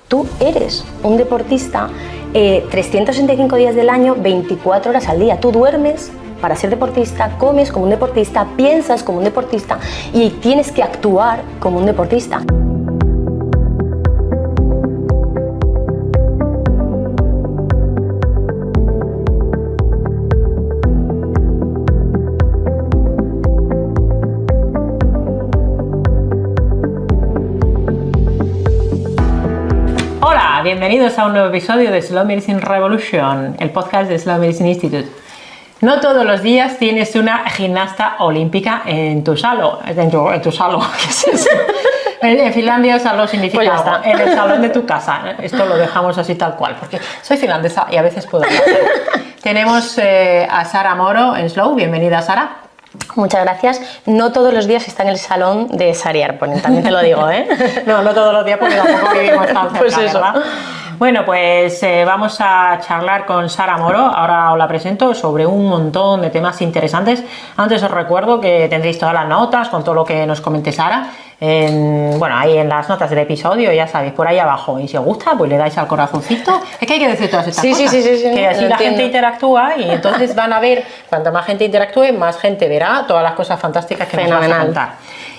Tú eres un deportista 365 días del año, 24 horas al día. Tú duermes para ser deportista, comes como un deportista, piensas como un deportista y tienes que actuar como un deportista. Hola, bienvenidos a un nuevo episodio de Slow Medicine Revolution, el podcast de Slow Medicine Institute. No todos los días tienes una gimnasta olímpica en tu salón. ¿Qué es eso? En Finlandia salón significa pues algo, en el salón de tu casa. Esto lo dejamos así tal cual, porque soy finlandesa y a veces puedo hablar. Tenemos a Sara Moro en Slow. Bienvenida, Sara. Muchas gracias. No todos los días está en el salón de Sari Arponen, también te lo digo, ¿eh? No todos los días porque tampoco vivimos tan cerca, pues eso. ¿verdad? Bueno, pues vamos a charlar con Sara Moro, ahora os la presento, sobre un montón de temas interesantes. Antes os recuerdo que tendréis todas las notas con todo lo que nos comente Sara, ahí en las notas del episodio, ya sabéis, por ahí abajo. Y si os gusta, pues le dais al corazoncito. Es que hay que decir todas estas cosas, sí, que así la gente interactúa y entonces van a ver, cuanto más gente interactúe, más gente verá todas las cosas fantásticas que nos vas a contar.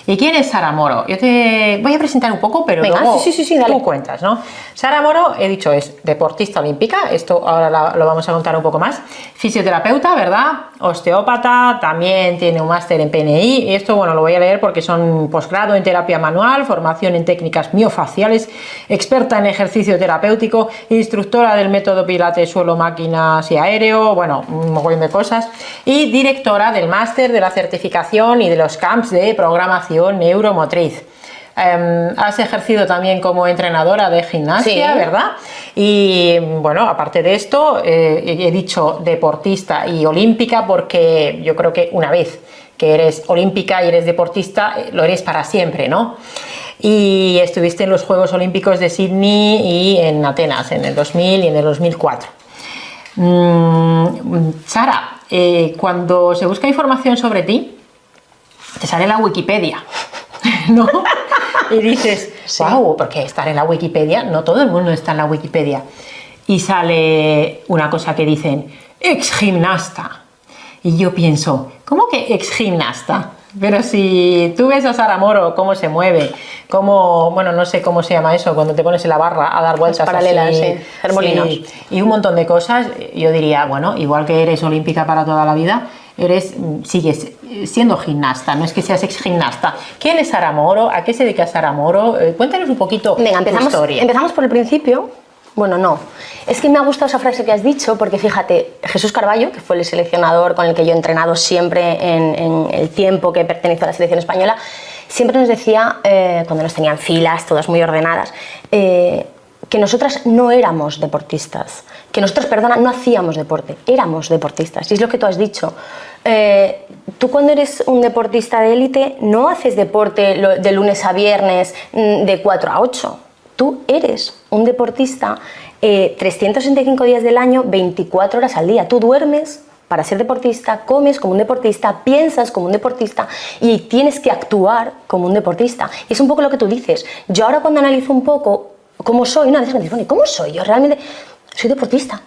¿Y quién es Sara Moro? Yo te voy a presentar un poco, pero venga, luego dale. tú cuentas, ¿no? Sara Moro, he dicho, es deportista olímpica, esto ahora lo vamos a contar un poco más, fisioterapeuta, ¿verdad? Osteópata, también tiene un máster en PNI, y esto, bueno, lo voy a leer porque son posgrado en terapia manual, formación en técnicas miofaciales, experta en ejercicio terapéutico, instructora del método Pilates, suelo, máquinas y aéreo, bueno, un montón de cosas, y directora del máster de la certificación y de los camps de programación neuromotriz. Has ejercido también como entrenadora de gimnasia, sí, ¿verdad? Y bueno, aparte de esto, he dicho deportista y olímpica porque yo creo que una vez que eres olímpica y eres deportista, lo eres para siempre, ¿no? Y estuviste en los Juegos Olímpicos de Sydney y en Atenas en el 2000 y en el 2004. Sara, cuando se busca información sobre ti, te sale la Wikipedia, ¿no? Y dices, wow, porque estar en la Wikipedia, no todo el mundo está en la Wikipedia. Y sale una cosa que dicen, ex gimnasta. Y yo pienso, ¿cómo que ex gimnasta? Pero si tú ves a Sara Moro, cómo se mueve, cómo, bueno, no sé cómo se llama eso, cuando te pones en la barra a dar vueltas paralelas, así, sí, remolinos. Sí, y un montón de cosas, yo diría, bueno, igual que eres olímpica para toda la vida, sigues siendo gimnasta, no es que seas ex gimnasta. ¿Quién es Sara Moro? ¿A qué se dedica Sara Moro? Cuéntanos un poquito. Venga, tu historia. Empezamos por el principio. Bueno, no. Es que me ha gustado esa frase que has dicho porque fíjate, Jesús Carballo, que fue el seleccionador con el que yo he entrenado siempre en el tiempo que pertenezco a la selección española, siempre nos decía, cuando nos tenían filas, todas muy ordenadas, que nosotras no éramos deportistas, que nosotros, perdona, no hacíamos deporte, éramos deportistas. Y es lo que tú has dicho. Tú cuando eres un deportista de élite no haces deporte de lunes a viernes de 4 a 8. Tú eres un deportista 365 días del año, 24 horas al día. Tú duermes para ser deportista, comes como un deportista, piensas como un deportista y tienes que actuar como un deportista. Y es un poco lo que tú dices. Yo ahora cuando analizo un poco cómo soy, una vez me dicen, ¿cómo soy? Yo realmente soy deportista.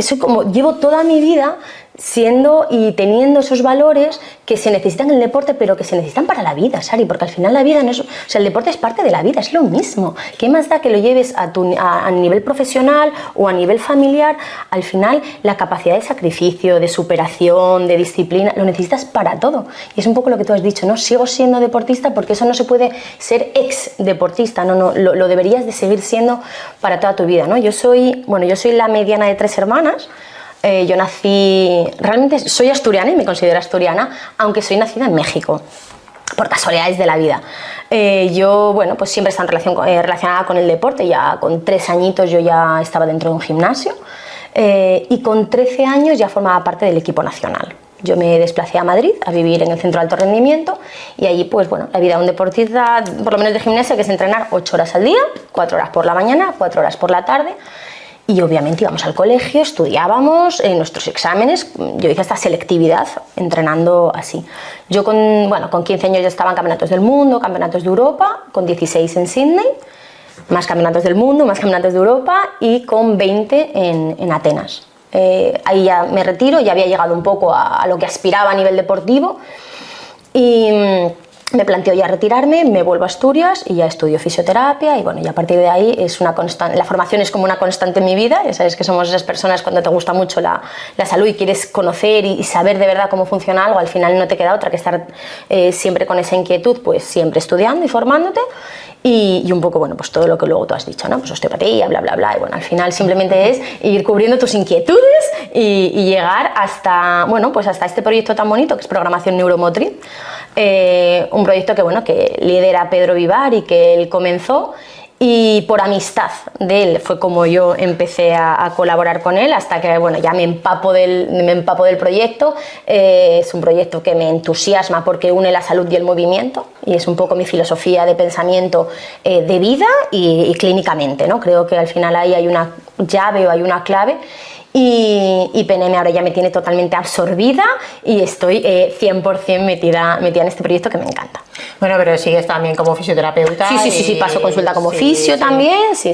Soy como, llevo toda mi vida siendo y teniendo esos valores que se necesitan en el deporte, pero que se necesitan para la vida, Sari, porque al final la vida no es, o sea, el deporte es parte de la vida, es lo mismo. ¿Qué más da que lo lleves a nivel profesional o a nivel familiar? Al final la capacidad de sacrificio, de superación, de disciplina, lo necesitas para todo. Y es un poco lo que tú has dicho, ¿no? Sigo siendo deportista porque eso no se puede ser ex deportista, no, lo deberías de seguir siendo para toda tu vida, ¿no? Yo soy la mediana de 3 hermanas. Yo nací, realmente soy asturiana y me considero asturiana, aunque soy nacida en México, por casualidades de la vida. Yo, bueno, pues siempre he estado relacionada con el deporte, ya con 3 añitos yo ya estaba dentro de un gimnasio y con 13 años ya formaba parte del equipo nacional. Yo me desplacé a Madrid a vivir en el centro de alto rendimiento y allí, pues bueno, la vida de un deportista, por lo menos de gimnasia, que es entrenar 8 horas al día, 4 horas por la mañana, 4 horas por la tarde. Y obviamente íbamos al colegio, estudiábamos nuestros exámenes, yo hice esta selectividad entrenando así. Yo con 15 años ya estaba en campeonatos del mundo, campeonatos de Europa, con 16 en Sydney más campeonatos del mundo, más campeonatos de Europa y con 20 en Atenas. Ahí ya me retiro, ya había llegado un poco a lo que aspiraba a nivel deportivo y me planteo ya retirarme, me vuelvo a Asturias y ya estudio fisioterapia y bueno, y a partir de ahí es una constante, la formación es como una constante en mi vida, ya sabes que somos esas personas cuando te gusta mucho la salud y quieres conocer y saber de verdad cómo funciona algo, al final no te queda otra que estar siempre con esa inquietud, pues siempre estudiando y formándote y un poco, bueno, pues todo lo que luego tú has dicho, ¿no? Pues osteopatía, bla, bla, bla, y bueno, al final simplemente es ir cubriendo tus inquietudes y llegar hasta, bueno, pues hasta este proyecto tan bonito que es programación neuromotriz. Un proyecto que, bueno, que lidera Pedro Vivar y que él comenzó y por amistad de él fue como yo empecé a colaborar con él hasta que, bueno, ya me empapo del proyecto. Es un proyecto que me entusiasma porque une la salud y el movimiento y es un poco mi filosofía de pensamiento de vida y clínicamente, ¿no? Creo que al final ahí hay una llave o hay una clave. Y PNM ahora ya me tiene totalmente absorbida y estoy 100% metida en este proyecto que me encanta. Bueno, pero sigues también como fisioterapeuta. Sí, paso consulta como fisio también, sí.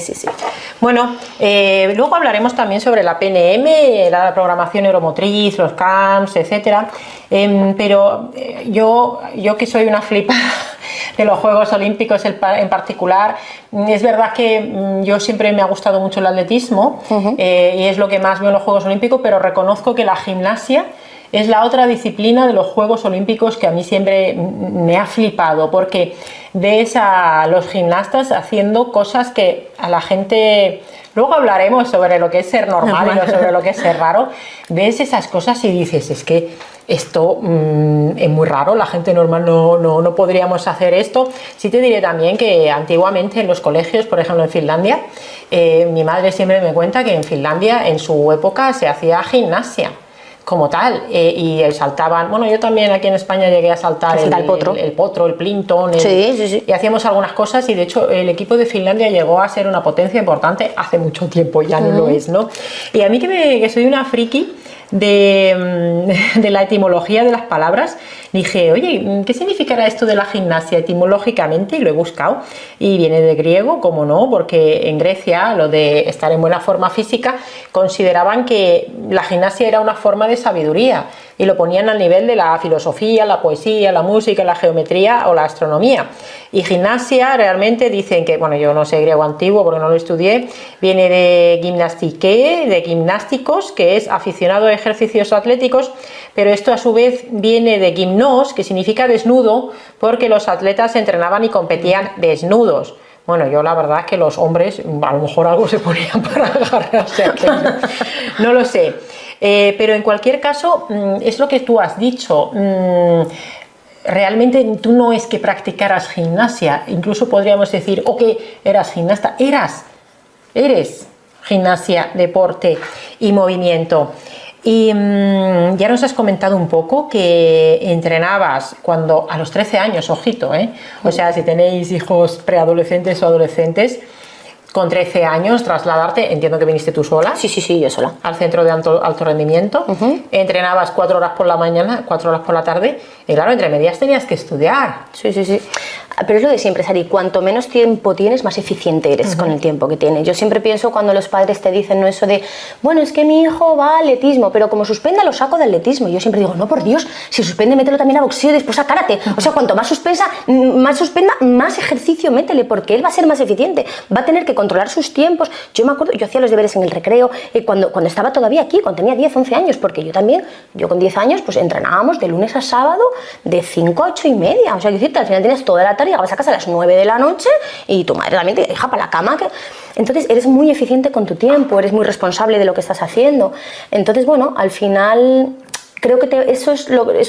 Bueno, luego hablaremos también sobre la PNM, la programación neuromotriz, los CAMS, etcétera. Pero yo que soy una flipa de los Juegos Olímpicos en particular, es verdad que yo siempre me ha gustado mucho el atletismo y es lo que más veo en los Juegos Olímpicos, pero reconozco que la gimnasia es la otra disciplina de los Juegos Olímpicos que a mí siempre me ha flipado, porque ves a los gimnastas haciendo cosas que a la gente... Luego hablaremos sobre lo que es ser normal y sobre lo que es ser raro. Ves esas cosas y dices, es que esto es muy raro, la gente normal no podríamos hacer esto. Sí te diré también que antiguamente en los colegios, por ejemplo en Finlandia, mi madre siempre me cuenta que en Finlandia en su época se hacía gimnasia como tal, y saltaban, bueno, yo también aquí en España llegué a saltar el potro, el plinton, sí. Y hacíamos algunas cosas y de hecho el equipo de Finlandia llegó a ser una potencia importante hace mucho tiempo, ya no lo es, ¿no? Y a mí que soy una friki de la etimología de las palabras, dije, oye, ¿qué significará esto de la gimnasia etimológicamente? Y lo he buscado y viene de griego, como no, porque en Grecia lo de estar en buena forma física consideraban que la gimnasia era una forma de sabiduría y lo ponían al nivel de la filosofía, la poesía, la música, la geometría o la astronomía. Y gimnasia realmente dicen que, bueno, yo no sé griego antiguo porque no lo estudié, viene de gimnastike, de gimnásticos, que es aficionado a ejercicios atléticos, pero esto a su vez viene de gimnos, que significa desnudo, porque los atletas se entrenaban y competían desnudos. Bueno, yo la verdad es que los hombres a lo mejor algo se ponían para agarrarse a aquello. No lo sé. Pero en cualquier caso, es lo que tú has dicho. Realmente tú no es que practicaras gimnasia, incluso podríamos decir, o que eras gimnasta, eres gimnasia, deporte y movimiento. Y ya nos has comentado un poco que entrenabas cuando a los 13 años, ojito, ¿eh? O sea, si tenéis hijos preadolescentes o adolescentes, con 13 años trasladarte, entiendo que viniste tú sola. Sí, yo sola. Al centro de alto rendimiento. Entrenabas 4 horas por la mañana, 4 horas por la tarde. Y claro, entre medias tenías que estudiar. Sí. Pero es lo de siempre, Sari, cuanto menos tiempo tienes, más eficiente eres con el tiempo que tienes. Yo siempre pienso cuando los padres te dicen, no, eso de, bueno, es que mi hijo va a atletismo, pero como suspenda lo saco de atletismo. Yo siempre digo, no, por Dios, si suspende, mételo también a boxeo y después a karate. O sea, cuanto más suspenda, más ejercicio métele, porque él va a ser más eficiente. Va a tener que controlar sus tiempos. Yo me acuerdo, yo hacía los deberes en el recreo cuando estaba todavía aquí, cuando tenía 10, 11 años, porque yo con 10 años, pues entrenábamos de lunes a sábado de 5 a 8 y media. O sea, que decirte, al final tienes toda la tarde, llegabas a casa a las 9 de la noche y tu madre también te deja para la cama. Entonces eres muy eficiente con tu tiempo, eres muy responsable de lo que estás haciendo. Entonces, bueno, al final creo que eso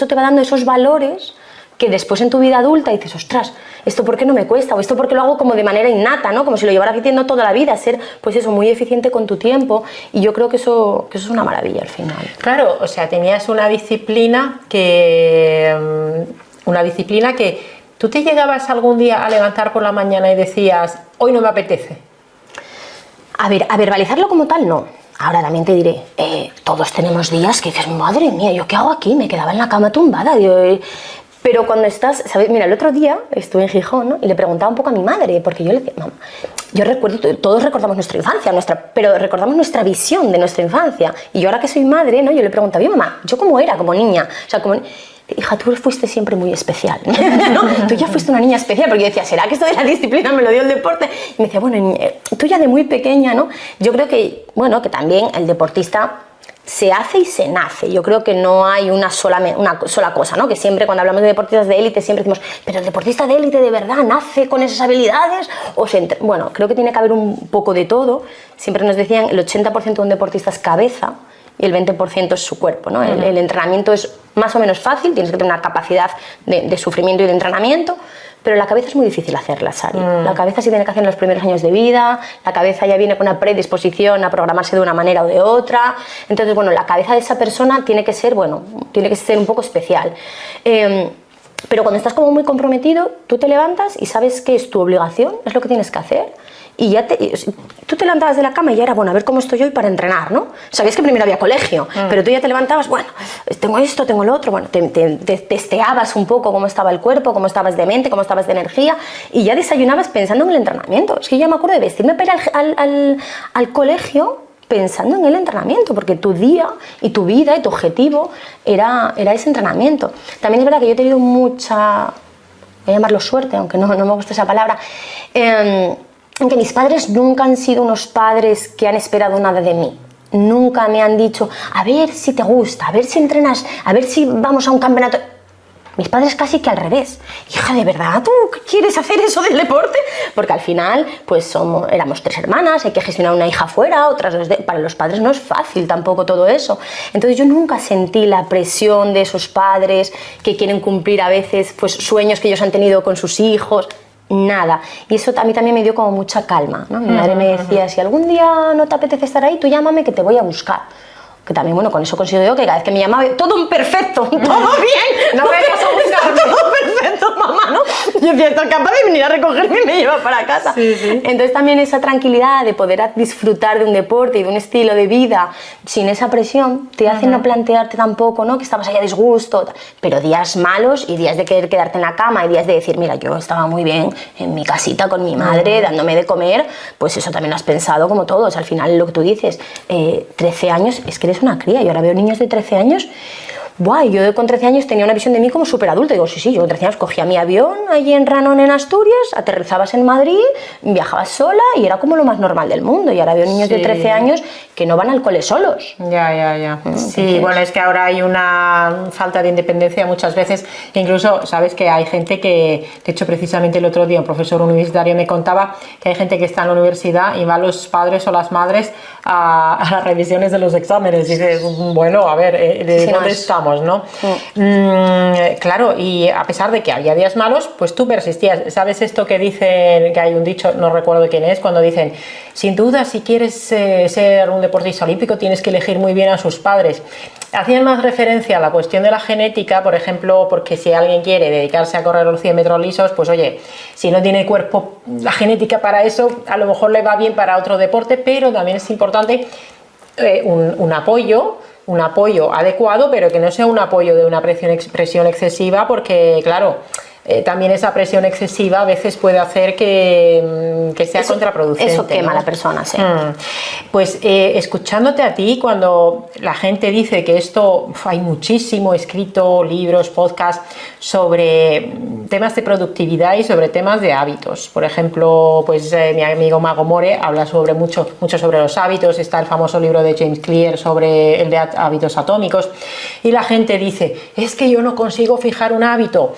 te va dando esos valores que después en tu vida adulta dices, ostras, ¿esto por qué no me cuesta? O esto por qué lo hago como de manera innata, ¿no? Como si lo llevara haciendo toda la vida, ser, pues eso, muy eficiente con tu tiempo. Y yo creo que eso es una maravilla al final. Claro, o sea, tenías una disciplina que tú te llegabas algún día a levantar por la mañana y decías, hoy no me apetece. A verbalizarlo como tal, no. Ahora también te diré, todos tenemos días que dices, madre mía, ¿yo qué hago aquí? Me quedaba en la cama tumbada. Pero cuando estás, ¿sabes? Mira, el otro día estuve en Gijón, ¿no? Y le preguntaba un poco a mi madre, porque yo le decía, mamá, yo recuerdo, todos recordamos nuestra infancia, pero recordamos nuestra visión de nuestra infancia. Y yo ahora que soy madre, ¿no? Yo le preguntaba, oye, mamá, ¿yo cómo era como niña? O sea, como... Hija, tú fuiste siempre muy especial, ¿no? Tú ya fuiste una niña especial, porque yo decía, ¿será que esto de la disciplina me lo dio el deporte? Y me decía, bueno, tú ya de muy pequeña, ¿no? Yo creo que, bueno, que también el deportista se hace y se nace. Yo creo que no hay una sola cosa, ¿no? Que siempre cuando hablamos de deportistas de élite siempre decimos, pero el deportista de élite de verdad nace con esas habilidades o bueno, creo que tiene que haber un poco de todo. Siempre nos decían el 80% de un deportista es cabeza y el 20% es su cuerpo, ¿no? El entrenamiento es más o menos fácil, tienes que tener una capacidad de sufrimiento y de entrenamiento, pero la cabeza es muy difícil hacerla, Sari. La cabeza se tiene que hacer en los primeros años de vida, la cabeza ya viene con una predisposición a programarse de una manera o de otra. Entonces, bueno, la cabeza de esa persona tiene que ser, bueno, tiene que ser un poco especial. Pero cuando estás como muy comprometido, tú te levantas y sabes que es tu obligación, es lo que tienes que hacer. Y ya tú te levantabas de la cama y ya era, bueno, a ver cómo estoy hoy para entrenar, ¿no? Sabías que primero había colegio, pero tú ya te levantabas, bueno, tengo esto, tengo lo otro, bueno, te testeabas un poco cómo estaba el cuerpo, cómo estabas de mente, cómo estabas de energía, y ya desayunabas pensando en el entrenamiento. Es que yo ya me acuerdo de vestirme para ir al colegio pensando en el entrenamiento, porque tu día y tu vida y tu objetivo era ese entrenamiento. También es verdad que yo he tenido mucha, voy a llamarlo suerte, aunque no me gusta esa palabra, aunque mis padres nunca han sido unos padres que han esperado nada de mí. Nunca me han dicho, a ver si te gusta, a ver si entrenas, a ver si vamos a un campeonato. Mis padres casi que al revés. Hija, ¿de verdad tú quieres hacer eso del deporte? Porque al final, pues éramos 3 hermanas, hay que gestionar una hija fuera, otras 2 para los padres no es fácil tampoco todo eso. Entonces yo nunca sentí la presión de esos padres que quieren cumplir a veces pues, sueños que ellos han tenido con sus hijos. Nada. Y eso a mí también me dio como mucha calma, ¿no? Mi madre me decía, si algún día no te apetece estar ahí, tú llámame que te voy a buscar. Que también, bueno, con eso consigo yo que cada vez que me llamaba, todo perfecto, todo bien. No vengas a buscarme. Todo perfecto, mamá, ¿no? Yo decía, estoy capaz de venir a recogerme y me lleva para casa. Sí, sí. Entonces también esa tranquilidad de poder disfrutar de un deporte y de un estilo de vida sin esa presión, te hace no plantearte tampoco, ¿no? Que estabas ahí a disgusto, pero días malos y días de querer quedarte en la cama y días de decir, mira, yo estaba muy bien en mi casita con mi madre, dándome de comer, pues eso también lo has pensado como todos. Al final lo que tú dices, 13 años, es que eres una cría. Y ahora veo niños de 13 años. Buah, yo con 13 años tenía una visión de mí como súper adulta. Digo, sí, yo con 13 años cogía mi avión allí en Ranón, en Asturias, aterrizabas en Madrid, viajabas sola y era como lo más normal del mundo. Y ahora veo niños de 13 años que no van al cole solos. Ya. Sí, bueno, es que ahora hay una falta de independencia muchas veces. Incluso, sabes que hay gente que, de hecho, precisamente el otro día un profesor universitario me contaba que hay gente que está en la universidad y van los padres o las madres a las revisiones de los exámenes. Y dices, bueno, a ver, ¿de dónde estamos? ¿No? Claro, y a pesar de que había días malos, pues tú persistías. ¿Sabes esto que dicen, que hay un dicho, no recuerdo quién es, cuando dicen, sin duda, si quieres ser un deportista olímpico, tienes que elegir muy bien a sus padres? Hacían más referencia a la cuestión de la genética, por ejemplo, porque si alguien quiere dedicarse a correr los 100 metros lisos, pues oye, si no tiene cuerpo, la genética para eso, a lo mejor le va bien para otro deporte, pero también es importante un apoyo adecuado, pero que no sea un apoyo de una presión excesiva, porque claro, también esa presión excesiva a veces puede hacer que sea contraproducente. Eso quema, ¿no?, a la persona, sí. Pues escuchándote a ti, cuando la gente dice que esto, hay muchísimo escrito, libros, podcasts sobre temas de productividad y sobre temas de hábitos. Por ejemplo, pues mi amigo Mago More habla mucho sobre los hábitos. Está el famoso libro de James Clear sobre el de hábitos atómicos, y la gente dice, es que yo no consigo fijar un hábito,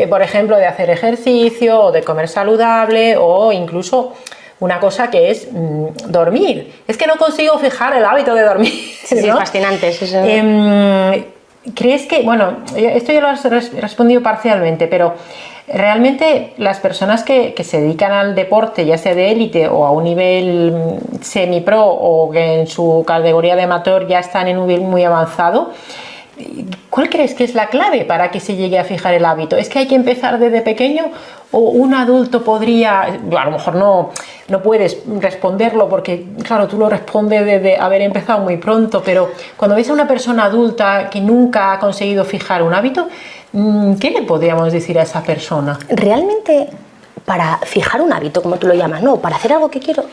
por ejemplo, de hacer ejercicio o de comer saludable, o incluso una cosa que es dormir. Es que no consigo fijar el hábito de dormir. Sí, ¿no? Es fascinante. Sí. ¿Crees que, bueno, esto ya lo has respondido parcialmente, pero realmente las personas que se dedican al deporte, ya sea de élite o a un nivel semi-pro, o que en su categoría de amateur ya están en un nivel muy avanzado, ¿cuál crees que es la clave para que se llegue a fijar el hábito? ¿Es que hay que empezar desde pequeño o un adulto podría, a lo mejor no puedes responderlo porque, claro, tú lo respondes desde haber empezado muy pronto, pero cuando ves a una persona adulta que nunca ha conseguido fijar un hábito, ¿qué le podríamos decir a esa persona? Realmente, para fijar un hábito, como tú lo llamas, no, para hacer algo que quiero,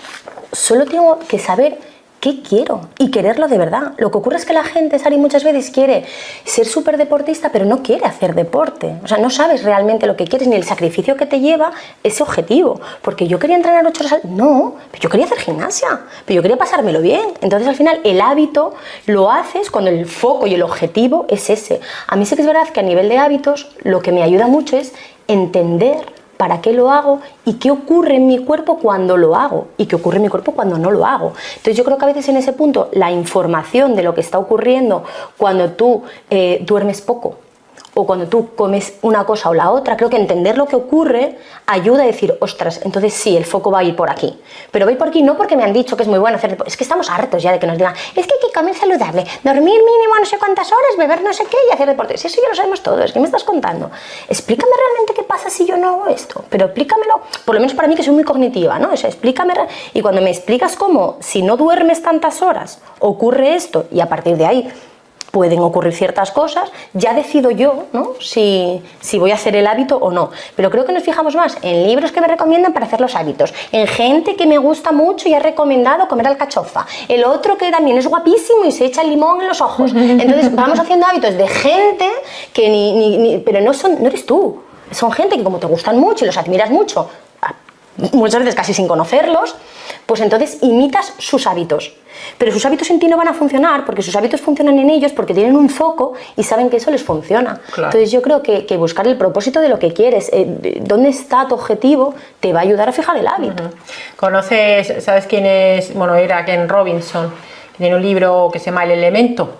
solo tengo que saber qué quiero y quererlo de verdad. Lo que ocurre es que la gente, Sari, muchas veces quiere ser súper deportista, pero no quiere hacer deporte. O sea, no sabes realmente lo que quieres ni el sacrificio que te lleva ese objetivo. Porque yo quería entrenar 8 horas no, pero yo quería hacer gimnasia, pero yo quería pasármelo bien. Entonces, al final, el hábito lo haces cuando el foco y el objetivo es ese. A mí sí que es verdad que a nivel de hábitos, lo que me ayuda mucho es entender para qué lo hago y qué ocurre en mi cuerpo cuando lo hago y qué ocurre en mi cuerpo cuando no lo hago. Entonces yo creo que a veces en ese punto la información de lo que está ocurriendo cuando tú duermes poco o cuando tú comes una cosa o la otra, creo que entender lo que ocurre ayuda a decir, ostras, entonces sí, el foco va a ir por aquí. Pero va a ir por aquí no porque me han dicho que es muy bueno hacer deporte, es que estamos hartos ya de que nos digan, es que hay que comer saludable, dormir mínimo no sé cuántas horas, beber no sé qué y hacer deporte. Si eso ya lo sabemos todos, ¿qué me estás contando? Explícame realmente qué pasa si yo no hago esto, pero explícamelo, por lo menos para mí que soy muy cognitiva, ¿no? O sea, explícame, y cuando me explicas cómo, si no duermes tantas horas, ocurre esto y a partir de ahí pueden ocurrir ciertas cosas, ya decido yo, ¿no? si voy a hacer el hábito o no. Pero creo que nos fijamos más en libros que me recomiendan para hacer los hábitos, en gente que me gusta mucho y ha recomendado comer alcachofa, el otro que también es guapísimo y se echa el limón en los ojos. Entonces vamos haciendo hábitos de gente que pero no eres tú. Son gente que como te gustan mucho y los admiras mucho, muchas veces casi sin conocerlos, pues entonces imitas sus hábitos. Pero sus hábitos en ti no van a funcionar porque sus hábitos funcionan en ellos porque tienen un foco y saben que eso les funciona. Claro. Entonces yo creo que buscar el propósito de lo que quieres, dónde está tu objetivo, te va a ayudar a fijar el hábito. ¿Conoces, sabes quién es? Bueno, era Ken Robinson, que tiene un libro que se llama El Elemento.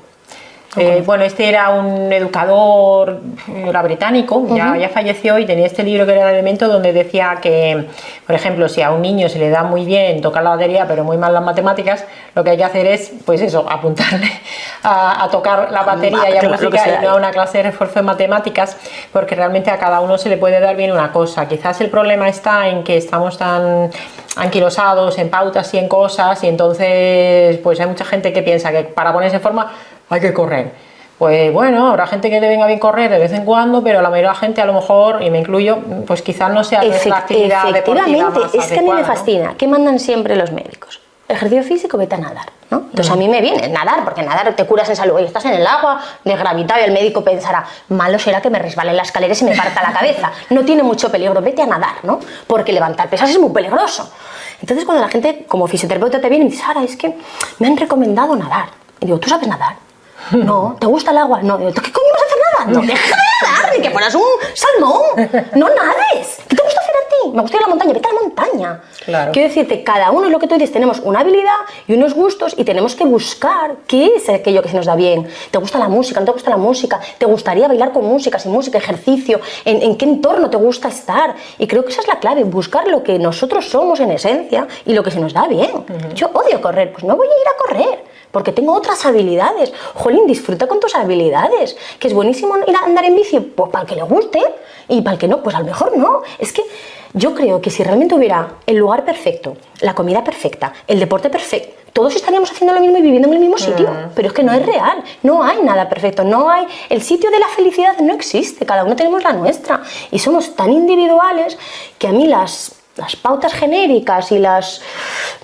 Bueno, este era un educador, era británico, ya falleció y tenía este libro que era El Elemento, donde decía que, por ejemplo, si a un niño se le da muy bien tocar la batería pero muy mal las matemáticas, lo que hay que hacer es, pues eso, apuntarle a tocar la batería y a música y no a una clase de refuerzo de matemáticas, porque realmente a cada uno se le puede dar bien una cosa. Quizás el problema está en que estamos tan anquilosados en pautas y en cosas, y entonces pues hay mucha gente que piensa que para ponerse en forma hay que correr. Pues bueno, habrá gente que le venga bien correr de vez en cuando, pero la mayoría de la gente a lo mejor, y me incluyo, pues quizás no sea nuestra actividad deportiva más es que a mí me fascina, ¿no? ¿Qué mandan siempre los médicos? Ejercicio físico, vete a nadar, ¿no? Entonces a mí me viene nadar, porque nadar te curas en salud, y estás en el agua, desgravitado, y el médico pensará, malo será que me resbale en las escaleras y me parta la cabeza, no tiene mucho peligro, vete a nadar, ¿no? Porque levantar pesas es muy peligroso. Entonces cuando la gente como fisioterapeuta te viene y dice, Sara, es que me han recomendado nadar, y digo, ¿tú sabes nadar? No. ¿Te gusta el agua? No. Digo, ¿qué coño vas a hacer nadando? Deja de nadar, ni que fueras un salmón. No nades. ¿Qué te gusta hacer a ti? Me gusta ir a la montaña, vete a la montaña. Claro. Quiero decirte, cada uno es lo que tú dices, tenemos una habilidad y unos gustos y tenemos que buscar qué es aquello que se nos da bien. ¿Te gusta la música? ¿No te gusta la música? ¿Te gustaría bailar con música, sin música, ejercicio? ¿En qué entorno te gusta estar? Y creo que esa es la clave, buscar lo que nosotros somos en esencia y lo que se nos da bien. Yo odio correr, pues no voy a ir a correr, porque tengo otras habilidades. Jolín, disfruta con tus habilidades. Que es buenísimo ir a andar en bici, pues para el que le guste, y para el que no, pues a lo mejor no. Es que yo creo que si realmente hubiera el lugar perfecto, la comida perfecta, el deporte perfecto, todos estaríamos haciendo lo mismo y viviendo en el mismo sitio. Pero es que no es real, no hay nada perfecto, no hay... El sitio de la felicidad no existe, cada uno tenemos la nuestra. Y somos tan individuales que a mí las pautas genéricas y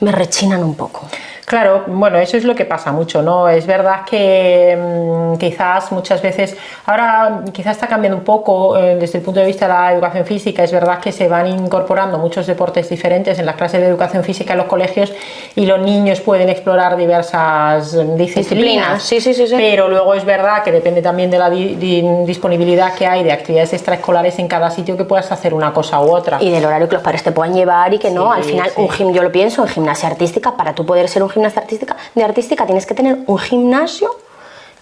me rechinan un poco. Claro, bueno, eso es lo que pasa mucho, ¿no? Es verdad que quizás muchas veces, ahora quizás está cambiando un poco desde el punto de vista de la educación física, es verdad que se van incorporando muchos deportes diferentes en las clases de educación física en los colegios y los niños pueden explorar diversas disciplinas. Sí, pero luego es verdad que depende también de la disponibilidad que hay de actividades extraescolares en cada sitio que puedas hacer una cosa u otra. Y del horario que los padres te puedan llevar y que no, al final yo lo pienso, en gimnasia artística, para tú poder ser un gimnasta artística tienes que tener un gimnasio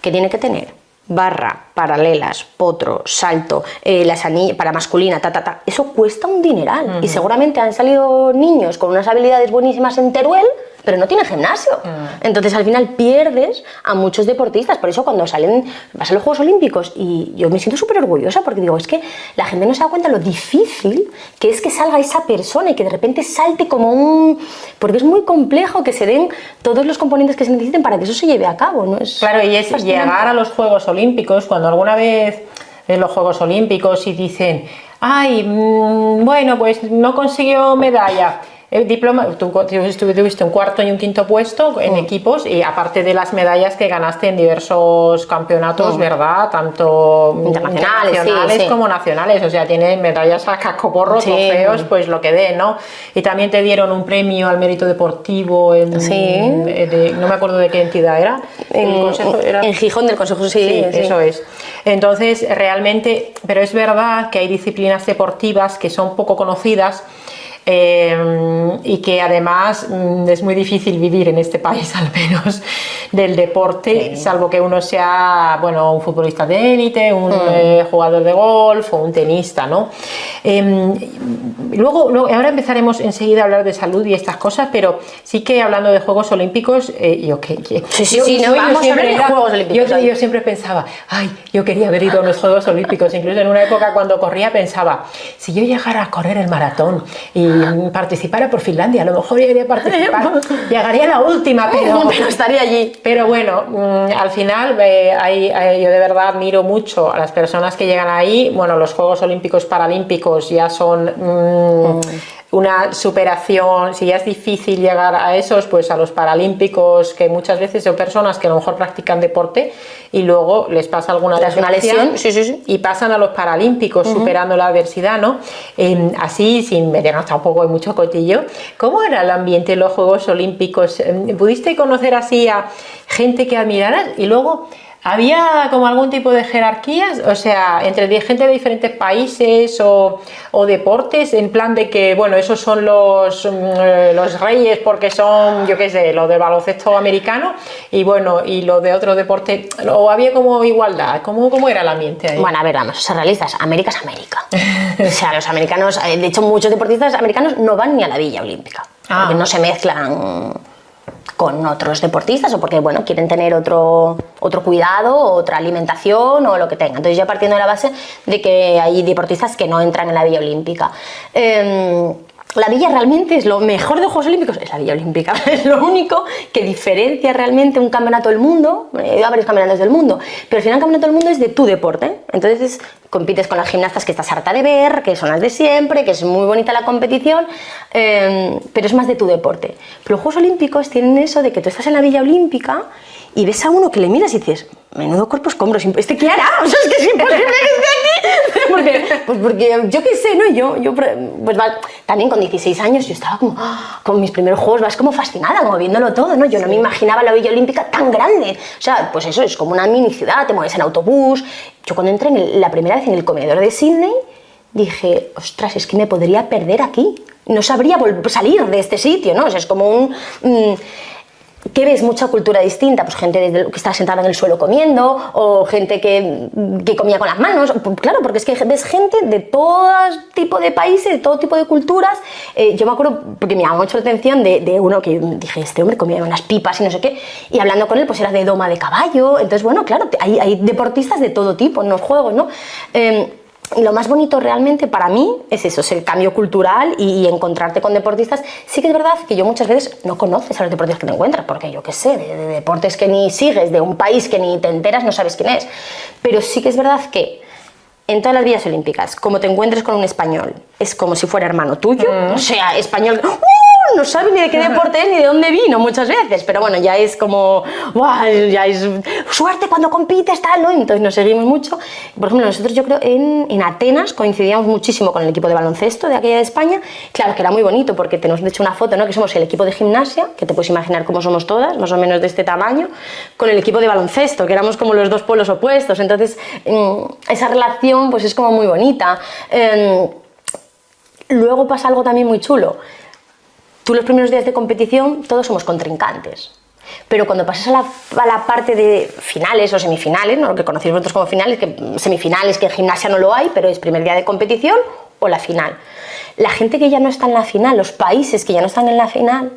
que tiene que tener barra, paralelas, potro, salto, las anillas para masculina, eso cuesta un dineral. Y seguramente han salido niños con unas habilidades buenísimas en Teruel pero no tienen gimnasio. Entonces al final pierdes a muchos deportistas. Por eso cuando vas a los Juegos Olímpicos, y yo me siento súper orgullosa porque digo, es que la gente no se da cuenta lo difícil que es que salga esa persona y que de repente salte como porque es muy complejo que se den todos los componentes que se necesiten para que eso se lleve a cabo, ¿no? Claro, y es llegar a los Juegos Olímpicos, cuando alguna vez en los Juegos Olímpicos y dicen, ay, bueno, pues no consiguió medalla. Tú tuviste un cuarto y un quinto puesto en equipos, y aparte de las medallas que ganaste en diversos campeonatos, ¿verdad? Tanto internacionales como nacionales, o sea, tienes medallas a cascoporro, trofeos, pues lo que dé, ¿no? Y también te dieron un premio al mérito deportivo no me acuerdo de qué entidad era. En Gijón del Consejo, sí. Eso es. Entonces, realmente, pero es verdad que hay disciplinas deportivas que son poco conocidas, y que además es muy difícil vivir en este país, al menos, del deporte, salvo que uno sea, bueno, un futbolista de élite, un jugador de golf o un tenista, ¿no? Luego, ahora empezaremos enseguida a hablar de salud y estas cosas, pero sí que hablando de Juegos Olímpicos, yo siempre pensaba, ay, yo quería haber ido a los Juegos Olímpicos. Incluso en una época cuando corría pensaba, si yo llegara a correr el maratón y participara por Finlandia, a lo mejor llegaría a participar, llegaría a la última, pero estaría allí. Pero bueno, al final yo de verdad admiro mucho a las personas que llegan ahí. Bueno, los Juegos Olímpicos Paralímpicos ya son una superación. Si ya es difícil llegar a esos, pues a los Paralímpicos, que muchas veces son personas que a lo mejor practican deporte y luego les pasa alguna lesión y pasan a los Paralímpicos superando la adversidad, ¿no? Así, sin meternos tampoco en mucho cotillo, ¿cómo era el ambiente en los Juegos Olímpicos? ¿Pudiste conocer así a gente que admiraras? Y luego, ¿había como algún tipo de jerarquías? O sea, entre gente de diferentes países o deportes, en plan de que, bueno, esos son los reyes porque son, yo qué sé, los del baloncesto americano, y bueno, y los de otro deporte, ¿o había como igualdad? ¿Cómo era el ambiente ahí? Bueno, a ver, vamos a ser realistas, América es América. O sea, los americanos, de hecho muchos deportistas americanos no van ni a la Villa Olímpica, porque no se mezclan con otros deportistas, o porque, bueno, quieren tener otro cuidado, otra alimentación o lo que tengan. Entonces, ya partiendo de la base de que hay deportistas que no entran en la Villa Olímpica. La Villa realmente es lo mejor de los Juegos Olímpicos, es la Villa Olímpica. Es lo único que diferencia realmente un campeonato del mundo. He ido a varios campeonatos del mundo, pero al final el campeonato del mundo es de tu deporte. Entonces compites con las gimnastas que estás harta de ver, que son las de siempre, que es muy bonita la competición, pero es más de tu deporte. Pero los Juegos Olímpicos tienen eso de que tú estás en la Villa Olímpica y ves a uno que le miras y dices, menudo cuerpo escombros, ¿este qué hará? O sea, es que es imposible que esté aquí. Porque yo qué sé, ¿no? Yo pues también con 16 años yo estaba como, con mis primeros juegos, vas como fascinada, como viéndolo todo, ¿no? Yo no me imaginaba la Villa Olímpica tan grande. O sea, pues eso es como una mini ciudad, te mueves en autobús. Yo cuando entré la primera vez en el comedor de Sydney, dije, ostras, es que me podría perder aquí. No sabría salir de este sitio, ¿no? O sea, es como ¿qué ves? Mucha cultura distinta, pues gente que está sentada en el suelo comiendo, o gente que comía con las manos, claro, porque es que ves gente de todo tipo de países, de todo tipo de culturas. Yo me acuerdo, porque me llamó mucho la atención de uno que dije, este hombre comía unas pipas y no sé qué, y hablando con él, pues era de doma de caballo. Entonces, bueno, claro, hay deportistas de todo tipo en los juegos, ¿no? Y lo más bonito realmente para mí es eso, es el cambio cultural y encontrarte con deportistas. Sí que es verdad que yo muchas veces no conoces a los deportistas que te encuentras, porque yo qué sé, de deportes que ni sigues, de un país que ni te enteras, no sabes quién es. Pero sí que es verdad que en todas las Villas Olímpicas, como te encuentres con un español, es como si fuera hermano tuyo, o sea, español... no sabe ni de qué deporte es ni de dónde vino muchas veces, pero bueno, ya es como, ¡guau! Ya es suerte cuando compites, tal, ¿no? Entonces nos seguimos mucho. Por ejemplo, nosotros yo creo en Atenas coincidíamos muchísimo con el equipo de baloncesto de aquella de España. Claro que era muy bonito porque tenemos de hecho una foto, ¿no? Que somos el equipo de gimnasia, que te puedes imaginar cómo somos todas, más o menos de este tamaño, con el equipo de baloncesto, que éramos como los dos polos opuestos. Entonces, esa relación pues es como muy bonita. Luego pasa algo también muy chulo. Tú los primeros días de competición todos somos contrincantes, pero cuando pasas a la parte de finales o semifinales, ¿no? Lo que conocéis vosotros como finales, que semifinales, que en gimnasia no lo hay, pero es primer día de competición o la final. La gente que ya no está en la final, los países que ya no están en la final,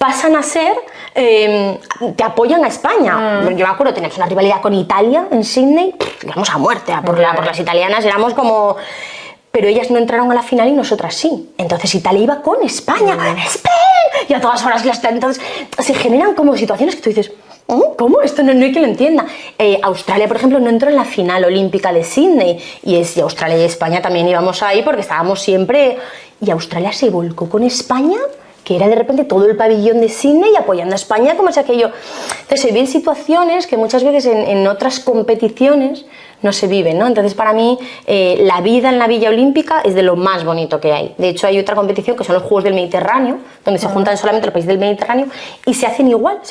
pasan a ser, te apoyan a España. Yo me acuerdo, teníamos una rivalidad con Italia en Sydney, íbamos a muerte, por las italianas éramos como... Pero ellas no entraron a la final y nosotras sí. Entonces Italia iba con España, ¡Spain! Y a todas horas entonces se generan como situaciones que tú dices, ¿cómo? Esto no hay quien lo entienda. Australia, por ejemplo, no entró en la final olímpica de Sydney y Australia y España también íbamos ahí porque estábamos siempre... Y Australia se volcó con España, que era de repente todo el pabellón de Sydney apoyando a España como si aquello... Entonces se ven situaciones que muchas veces en otras competiciones no se viven, ¿no? Entonces para mí la vida en la Villa Olímpica es de lo más bonito que hay. De hecho hay otra competición que son los Juegos del Mediterráneo, donde se juntan solamente los países del Mediterráneo y se hacen igual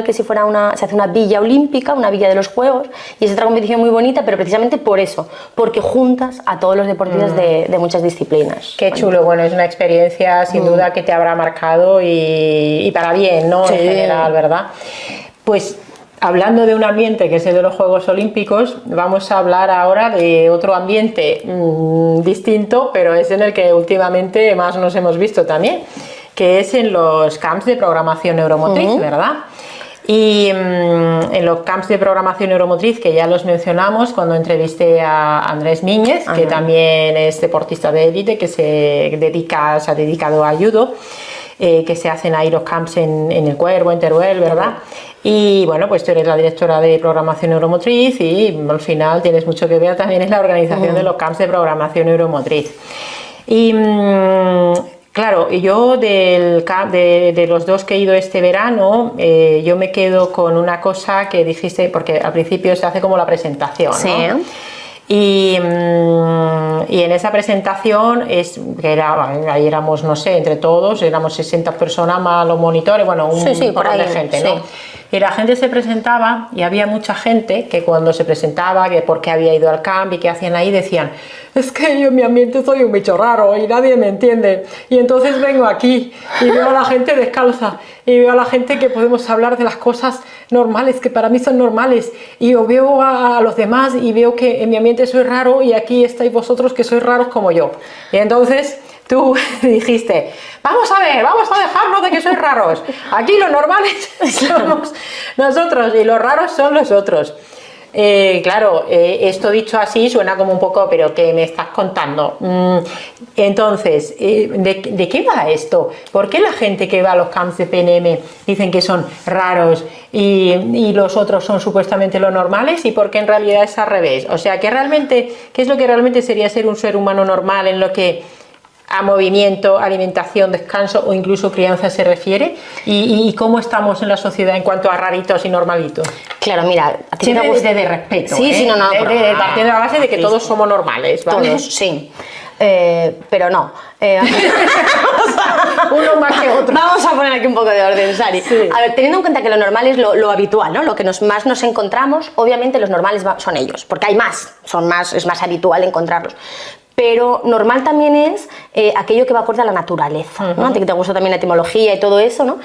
que si fuera se hace una Villa Olímpica, una Villa de los Juegos, y es otra competición muy bonita, pero precisamente por eso, porque juntas a todos los deportistas de muchas disciplinas. Qué chulo, bueno, es una experiencia sin duda que te habrá marcado y para bien, ¿no? Sí. En general, ¿verdad? Pues hablando de un ambiente que es el de los Juegos Olímpicos, vamos a hablar ahora de otro ambiente distinto, pero es en el que últimamente más nos hemos visto también, que es en los camps de programación neuromotriz, ¿verdad? Y en los camps de programación neuromotriz, que ya los mencionamos cuando entrevisté a Andrés Míñez, que también es deportista de élite, que se ha dedicado a judo, que se hacen ahí los camps en el Cuervo, en Teruel, ¿verdad? Y bueno, pues tú eres la directora de programación neuromotriz y al final tienes mucho que ver también en la organización de los camps de programación neuromotriz. Y claro, yo de los dos que he ido este verano, yo me quedo con una cosa que dijiste, porque al principio se hace como la presentación, sí, ¿no? Y en esa presentación ahí éramos, no sé, entre todos éramos 60 personas más los monitores, bueno, un montón de gente, ¿no? Y la gente se presentaba y había mucha gente que cuando se presentaba, que por qué había ido al camp y qué hacían ahí, decían, es que yo en mi ambiente soy un bicho raro y nadie me entiende. Y entonces vengo aquí y veo a la gente descalza y veo a la gente que podemos hablar de las cosas normales, que para mí son normales. Y yo veo a los demás y veo que en mi ambiente soy raro y aquí estáis vosotros que sois raros como yo. Y entonces tú dijiste, vamos a ver, vamos a dejarnos de que sois raros. Aquí los normales somos nosotros y los raros son los otros. Claro, esto dicho así suena como un poco, pero ¿qué me estás contando? Entonces, ¿de qué va esto? ¿Por qué la gente que va a los camps de PNM dicen que son raros y los otros son supuestamente los normales? ¿Y por qué en realidad es al revés? O sea, ¿qué es lo que realmente sería ser un ser humano normal en lo que a movimiento, alimentación, descanso o incluso crianza se refiere? ¿Y cómo estamos en la sociedad en cuanto a raritos y normalitos? Claro, mira, a ti siempre desde respeto, sí, sí, no, partiendo de la base de que todos somos normales, ¿vale? Todos, sí. Pero no. Uno más que otro. Vamos a poner aquí un poco de orden, Sari. Sí. A ver, teniendo en cuenta que lo normal es lo habitual, ¿no? Lo que más nos encontramos, obviamente los normales son ellos, porque hay más, es más habitual encontrarlos. Pero normal también es aquello que va acorde a la naturaleza, ¿no? A ti que te gusta también la etimología y todo eso, ¿no?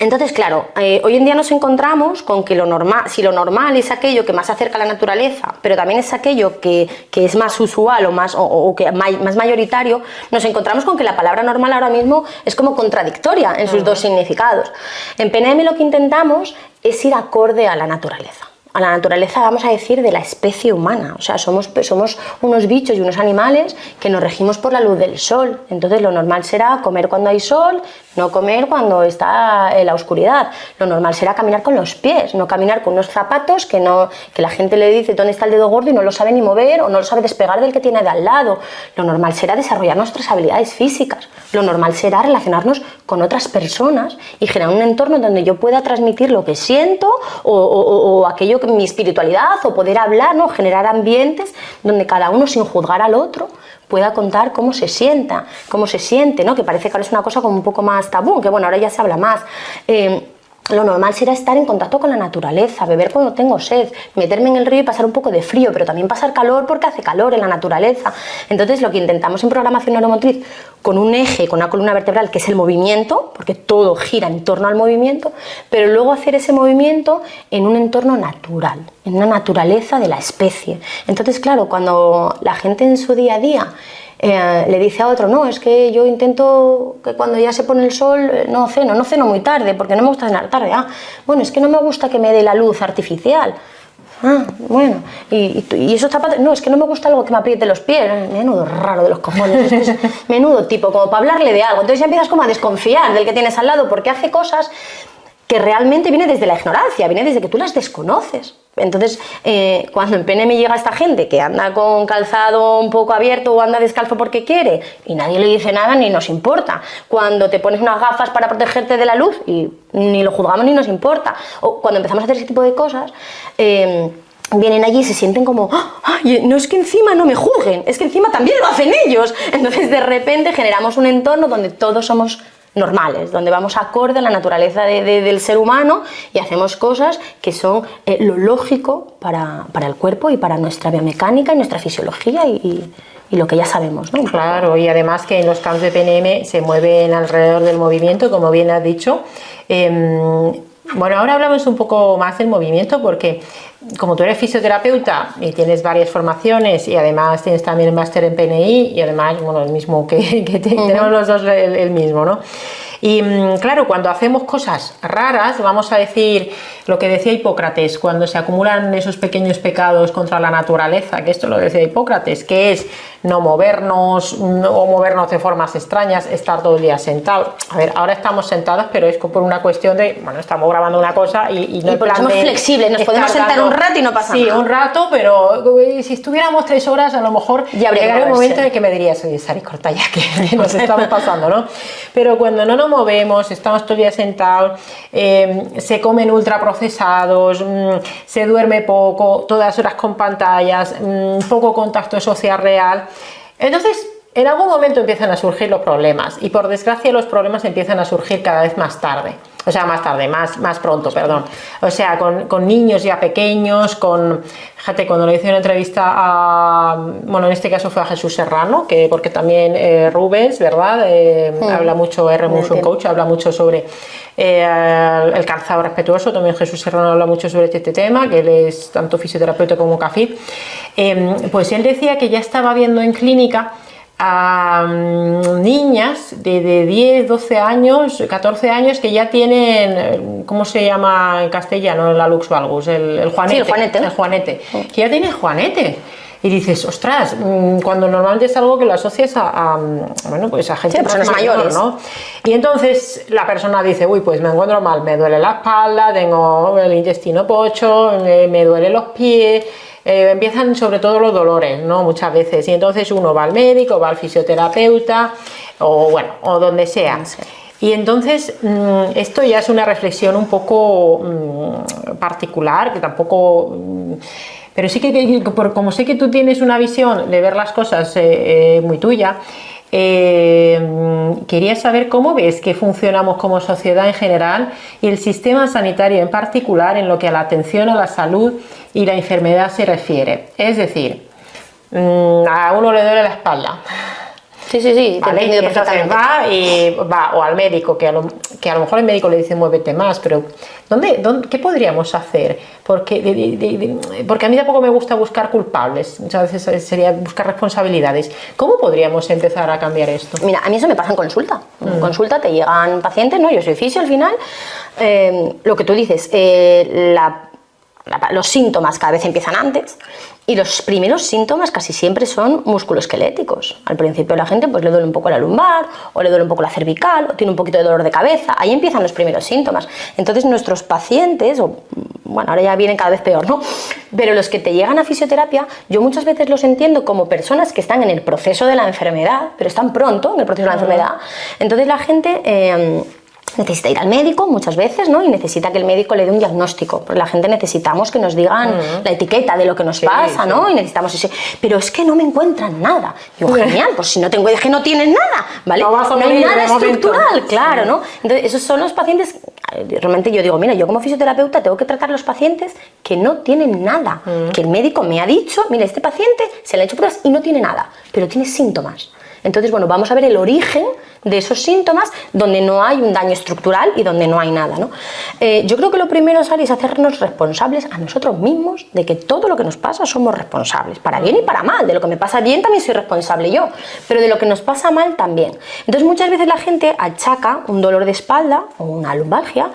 Entonces, claro, hoy en día nos encontramos con que si lo normal es aquello que más se acerca a la naturaleza, pero también es aquello que es más usual o que más mayoritario, nos encontramos con que la palabra normal ahora mismo es como contradictoria en sus dos significados. En PNM lo que intentamos es ir acorde a la naturaleza. A la naturaleza, vamos a decir, de la especie humana. O sea, somos unos bichos y unos animales que nos regimos por la luz del sol. Entonces lo normal será comer cuando hay sol, no comer cuando está en la oscuridad. Lo normal será caminar con los pies, no caminar con unos zapatos que la gente le dice dónde está el dedo gordo y no lo sabe ni mover o no lo sabe despegar del que tiene de al lado. Lo normal será desarrollar nuestras habilidades físicas. Lo normal será relacionarnos con otras personas y generar un entorno donde yo pueda transmitir lo que siento o aquello que mi espiritualidad o poder hablar, ¿no? Generar ambientes donde cada uno, sin juzgar al otro, pueda contar cómo se siente, ¿no? Que parece que ahora es una cosa como un poco más tabú, que bueno, ahora ya se habla más. Lo normal será estar en contacto con la naturaleza, beber cuando tengo sed, meterme en el río y pasar un poco de frío, pero también pasar calor porque hace calor en la naturaleza. Entonces lo que intentamos en programación neuromotriz, con un eje, con una columna vertebral que es el movimiento, porque todo gira en torno al movimiento, pero luego hacer ese movimiento en un entorno natural, en una naturaleza de la especie. Entonces, claro, cuando la gente en su día a día le dice a otro, no, es que yo intento que cuando ya se pone el sol no ceno muy tarde, porque no me gusta cenar tarde. Bueno, es que no me gusta que me dé la luz artificial. Bueno, y esos zapatos, no, es que no me gusta algo que me apriete los pies. Menudo raro de los cojones, menudo tipo, como para hablarle de algo. Entonces ya empiezas como a desconfiar del que tienes al lado, porque hace cosas que realmente viene desde la ignorancia, viene desde que tú las desconoces. Entonces, cuando en PNM llega esta gente que anda con calzado un poco abierto o anda descalzo porque quiere y nadie le dice nada ni nos importa, cuando te pones unas gafas para protegerte de la luz y ni lo juzgamos ni nos importa, o cuando empezamos a hacer ese tipo de cosas, vienen allí y se sienten como, ¡ay, no es que encima no me juzguen, es que encima también lo hacen ellos! Entonces, de repente generamos un entorno donde todos somos normales, donde vamos acorde a la naturaleza del ser humano y hacemos cosas que son lo lógico para el cuerpo y para nuestra biomecánica y nuestra fisiología y lo que ya sabemos, ¿no? Claro, y además que en los campos de PNM se mueven alrededor del movimiento, como bien has dicho. Bueno, ahora hablamos un poco más del movimiento porque como tú eres fisioterapeuta y tienes varias formaciones y además tienes también el máster en PNI y además, bueno, el mismo tenemos los dos el mismo, ¿no? Y claro, cuando hacemos cosas raras, vamos a decir lo que decía Hipócrates, cuando se acumulan esos pequeños pecados contra la naturaleza, que esto lo decía Hipócrates, que es no movernos o movernos de formas extrañas, estar todo el día sentados. A ver, ahora estamos sentados, pero es por una cuestión de, bueno, estamos grabando una cosa y no porque somos flexibles, nos podemos sentar un rato y no pasa nada. Sí, un rato, pero si estuviéramos 3 horas, a lo mejor llegaría el momento en que me dirías, oye, Sari, corta ya que nos estamos pasando, ¿no? Pero cuando no nos movemos, estamos todo el día sentados, se comen ultraprocesados, se duerme poco, todas horas con pantallas, poco contacto social real. Entonces, en algún momento empiezan a surgir los problemas y por desgracia los problemas empiezan a surgir cada vez más tarde. O sea, más pronto, perdón. O sea, con niños ya pequeños, fíjate, cuando le hice una entrevista a, bueno, en este caso fue a Jesús Serrano, porque también Rubens, ¿verdad? Habla mucho, R-Motion Coach, habla mucho sobre el calzado respetuoso, también Jesús Serrano habla mucho sobre este tema, que él es tanto fisioterapeuta como CAFID. Pues él decía que ya estaba viendo en clínica a niñas de 10, 12 años, 14 años que ya tienen, ¿cómo se llama en castellano? La lux valgus, el juanete. Sí, el juanete. El juanete. Que ya tienen juanete. Y dices, ostras, cuando normalmente es algo que lo asocias bueno, pues a gente personas mayores, ¿no? Y entonces la persona dice, uy, pues me encuentro mal, me duele la espalda, tengo el intestino pocho, me duelen los pies. Empiezan sobre todo los dolores, ¿no? Muchas veces, y entonces uno va al médico, va al fisioterapeuta o bueno, o donde sea. Sí. Y entonces esto ya es una reflexión un poco particular, que tampoco... pero sí que como sé que tú tienes una visión de ver las cosas muy tuya, quería saber cómo ves que funcionamos como sociedad en general y el sistema sanitario en particular en lo que a la atención a la salud y la enfermedad se refiere. Es decir, a uno le duele la espalda. Sí, ¿vale? Y entonces va o al médico, que a lo mejor el médico le dice muévete más, pero ¿qué podríamos hacer? Porque a mí tampoco me gusta buscar culpables, muchas veces sería buscar responsabilidades. ¿Cómo podríamos empezar a cambiar esto? Mira, a mí eso me pasa en consulta. En consulta te llegan pacientes, ¿no? Yo soy fisio al final. Lo que tú dices, los síntomas cada vez empiezan antes y los primeros síntomas casi siempre son musculoesqueléticos. Al principio la gente pues le duele un poco la lumbar o le duele un poco la cervical o tiene un poquito de dolor de cabeza. Ahí empiezan los primeros síntomas. Entonces nuestros pacientes, bueno, ahora ya vienen cada vez peor, ¿no? Pero los que te llegan a fisioterapia, yo muchas veces los entiendo como personas que están en el proceso de la enfermedad, pero están pronto en el proceso de la enfermedad. Entonces la gente... necesita ir al médico muchas veces, ¿no? Y necesita que el médico le dé un diagnóstico, porque la gente necesitamos que nos digan la etiqueta de lo que nos pasa, ¿no? Y necesitamos ese, pero es que no me encuentran nada. Y yo, genial, pues si no tengo, es que no tienes nada, ¿vale? No hay nada estructural, claro, ¿no? Entonces, esos son los pacientes, realmente yo digo, mira, yo como fisioterapeuta tengo que tratar a los pacientes que no tienen nada, que el médico me ha dicho, mira, este paciente se le ha hecho pruebas y no tiene nada, pero tiene síntomas. Entonces, bueno, vamos a ver el origen de esos síntomas donde no hay un daño estructural y donde no hay nada, ¿no? Yo creo que lo primero, Sari, es hacernos responsables a nosotros mismos de que todo lo que nos pasa somos responsables, para bien y para mal. De lo que me pasa bien también soy responsable yo, pero de lo que nos pasa mal también. Entonces, muchas veces la gente achaca un dolor de espalda o una lumbalgia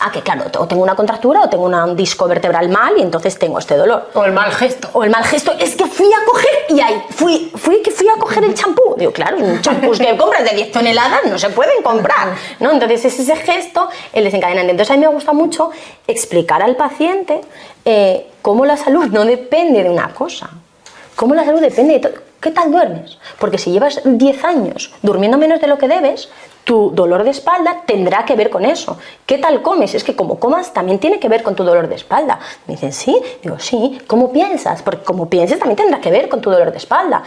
a que, claro, o tengo una contractura o tengo un disco vertebral mal y entonces tengo este dolor. O el mal gesto. O el mal gesto, es que fui a coger y ahí, fui a coger el champú. Digo, claro, un champú que compras de 10 toneladas no se pueden comprar, ¿no? Entonces es ese gesto el desencadenante. Entonces a mí me gusta mucho explicar al paciente cómo la salud no depende de una cosa, cómo la salud depende de todo. ¿Qué tal duermes? Porque si llevas 10 años durmiendo menos de lo que debes, tu dolor de espalda tendrá que ver con eso. ¿Qué tal comes? Es que como comas también tiene que ver con tu dolor de espalda. Me dicen, ¿sí? Digo, sí. ¿Cómo piensas? Porque como pienses también tendrá que ver con tu dolor de espalda.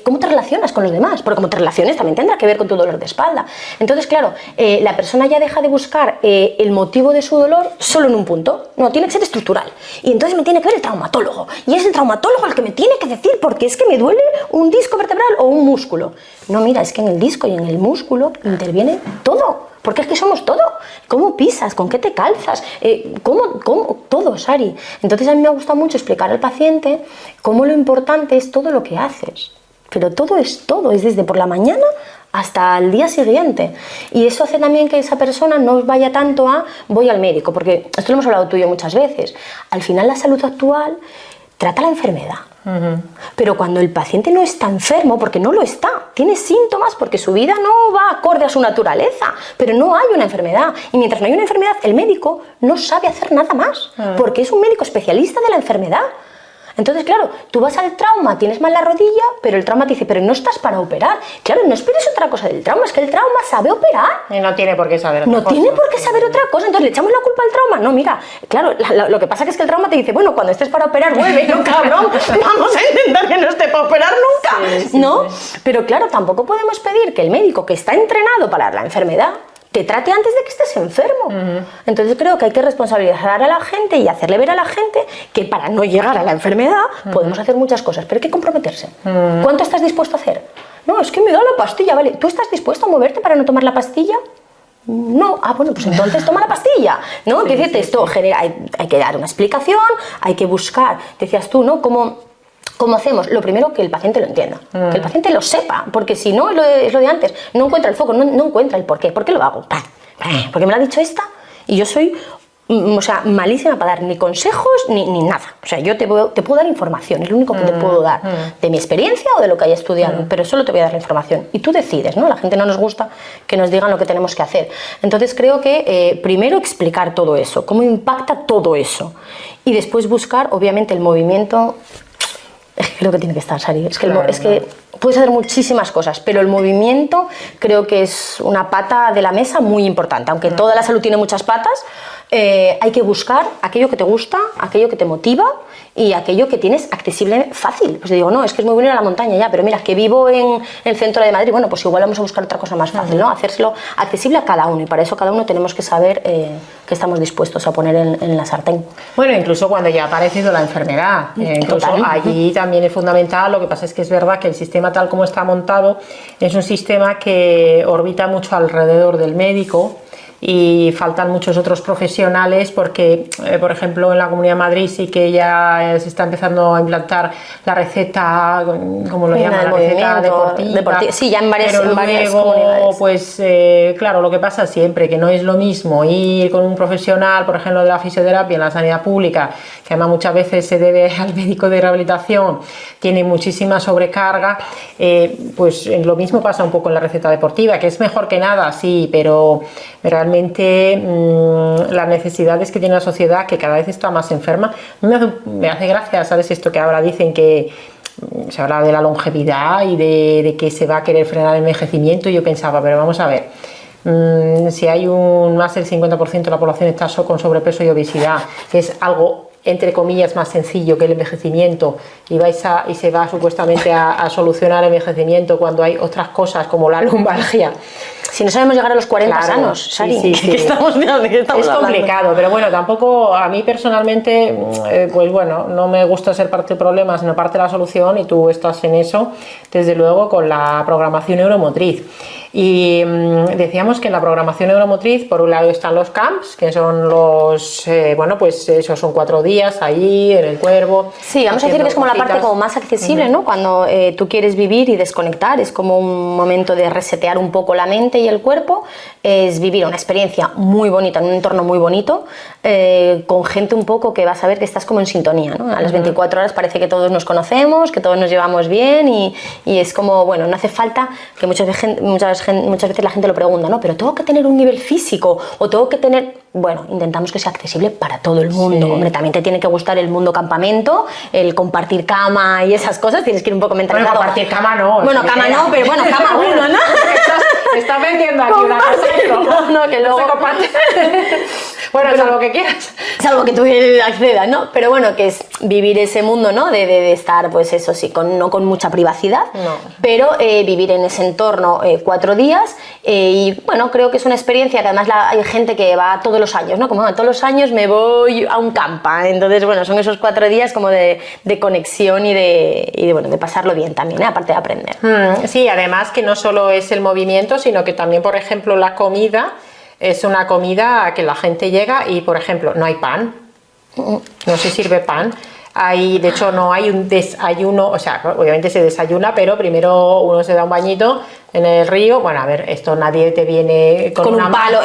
¿Cómo te relacionas con los demás? Porque como te relaciones también tendrá que ver con tu dolor de espalda. Entonces, claro, la persona ya deja de buscar el motivo de su dolor solo en un punto. No, tiene que ser estructural. Y entonces me tiene que ver el traumatólogo. Y es el traumatólogo el que me tiene que decir porque es que me duele un disco vertebral o un músculo. No, mira, es que en el disco y en el músculo interviene todo, porque es que somos todo. ¿Cómo pisas? ¿Con qué te calzas? ¿Cómo? Todo, Sari. Entonces a mí me gusta mucho explicar al paciente cómo lo importante es todo lo que haces. Pero todo, es desde por la mañana hasta el día siguiente. Y eso hace también que esa persona no vaya tanto a voy al médico, porque esto lo hemos hablado tú y yo muchas veces. Al final la salud actual trata la enfermedad. Pero cuando el paciente no está enfermo, porque no lo está, tiene síntomas porque su vida no va acorde a su naturaleza, pero no hay una enfermedad. Y mientras no hay una enfermedad, el médico no sabe hacer nada más, porque es un médico especialista de la enfermedad. Entonces, claro, tú vas al trauma, tienes mal la rodilla, pero el trauma te dice, pero no estás para operar. Claro, no esperes otra cosa del trauma, es que el trauma sabe operar. Y no tiene por qué saber otra cosa. No tiene por qué saber otra cosa, entonces le echamos la culpa al trauma. No, mira, claro, lo que pasa es que el trauma te dice, bueno, cuando estés para operar, vuelve, no, cabrón, vamos a intentar que no esté para operar nunca, ¿no? Pero claro, tampoco podemos pedir que el médico que está entrenado para la enfermedad te trate antes de que estés enfermo. Entonces creo que hay que responsabilizar a la gente y hacerle ver a la gente que para no llegar a la enfermedad podemos hacer muchas cosas, pero hay que comprometerse. ¿Cuánto estás dispuesto a hacer? No, es que me da la pastilla, ¿vale? ¿Tú estás dispuesto a moverte para no tomar la pastilla? No, bueno, pues entonces toma la pastilla, ¿no? Sí, esto genera, hay que dar una explicación, hay que buscar, decías tú, ¿no? ¿Cómo hacemos? Lo primero, que el paciente lo entienda, que el paciente lo sepa, porque si no, es lo de antes, no encuentra el foco, no encuentra el porqué. ¿Por qué lo hago? Porque me lo ha dicho esta y yo soy, malísima para dar ni consejos ni nada. O sea, yo te puedo dar información, es lo único que te puedo dar, de mi experiencia o de lo que haya estudiado, pero solo te voy a dar la información. Y tú decides, ¿no? La gente no nos gusta que nos digan lo que tenemos que hacer. Entonces creo que primero explicar todo eso, cómo impacta todo eso. Y después buscar, obviamente, el movimiento. Es que lo que tiene que estar, Sari. Es que puedes hacer muchísimas cosas, pero el movimiento creo que es una pata de la mesa muy importante. Aunque toda la salud tiene muchas patas, hay que buscar aquello que te gusta, aquello que te motiva y aquello que tienes accesible fácil. Pues digo, no, es que es muy bueno ir a la montaña ya, pero mira, que vivo en el centro de Madrid, bueno, pues igual vamos a buscar otra cosa más fácil, ¿no? Hacérselo accesible a cada uno y para eso cada uno tenemos que saber qué estamos dispuestos a poner en la sartén. Bueno, incluso cuando ya ha aparecido la enfermedad, incluso allí también es fundamental. Lo que pasa es que es verdad que el sistema tal como está montado es un sistema que orbita mucho alrededor del médico y faltan muchos otros profesionales porque, por ejemplo, en la Comunidad de Madrid sí que ya se está empezando a implantar la receta, como lo llaman, la receta deportiva. Sí, ya en varias comunidades. Pues claro, lo que pasa siempre, que no es lo mismo ir con un profesional, por ejemplo, de la fisioterapia en la sanidad pública, que además muchas veces se debe al médico de rehabilitación, tiene muchísima sobrecarga, pues lo mismo pasa un poco en la receta deportiva, que es mejor que nada, sí, pero realmente las necesidades que tiene la sociedad, que cada vez está más enferma, me hace gracia, ¿sabes? Esto que ahora dicen que se habla de la longevidad y de que se va a querer frenar el envejecimiento, y yo pensaba, pero vamos a ver, si hay más del 50% de la población está con sobrepeso y obesidad, que es algo entre comillas, más sencillo que el envejecimiento y se va supuestamente a solucionar el envejecimiento cuando hay otras cosas como la lumbalgia. Si no sabemos llegar a los 40 Claro, sanos, Sari, sí, sí, sí. ¿de qué estamos Es complicado, pero bueno, tampoco a mí personalmente, pues bueno, no me gusta ser parte del problema, sino parte de la solución, y tú estás en eso, desde luego, con la programación neuromotriz. Y decíamos que en la programación neuromotriz, por un lado están los camps, que son los, bueno, pues esos son 4 días ahí en el cuervo. Sí, vamos a decir que es como la parte como más accesible, ¿no? Cuando tú quieres vivir y desconectar, es como un momento de resetear un poco la mente y el cuerpo, es vivir una experiencia muy bonita, en un entorno muy bonito, con gente un poco que vas a ver que estás como en sintonía, ¿no? A las 24 horas parece que todos nos conocemos, que todos nos llevamos bien y es como, bueno, no hace falta que muchas veces la gente lo pregunta, ¿no? Pero tengo que tener un nivel físico o tengo que tener... Bueno, intentamos que sea accesible para todo el mundo. Sí. Hombre, también te tiene que gustar el mundo campamento, el compartir cama y esas cosas, tienes que ir un poco mentalizado. Bueno, compartir cama no. Bueno, cama no, pero bueno, cama uno, ¿no? Estás vendiendo aquí una cosa. No, que luego... No se comparte. Bueno, es algo que quieras. Salvo que tú accedas, ¿no? Pero bueno, que es vivir ese mundo, ¿no? De estar, pues eso sí, no con mucha privacidad, no. Pero vivir en ese entorno 4 días y bueno, creo que es una experiencia que además hay gente que va todos los años, ¿no? Como todos los años me voy a un campa, entonces bueno, son esos 4 días como de conexión y de pasarlo bien también, aparte de aprender. Sí, además que no solo es el movimiento, sino que también, por ejemplo, la comida es una comida que la gente llega y, por ejemplo, no hay pan, no se sirve pan. De hecho, no hay un desayuno, o sea, obviamente se desayuna, pero primero uno se da un bañito en el río. Bueno, a ver, esto nadie te viene con un palo,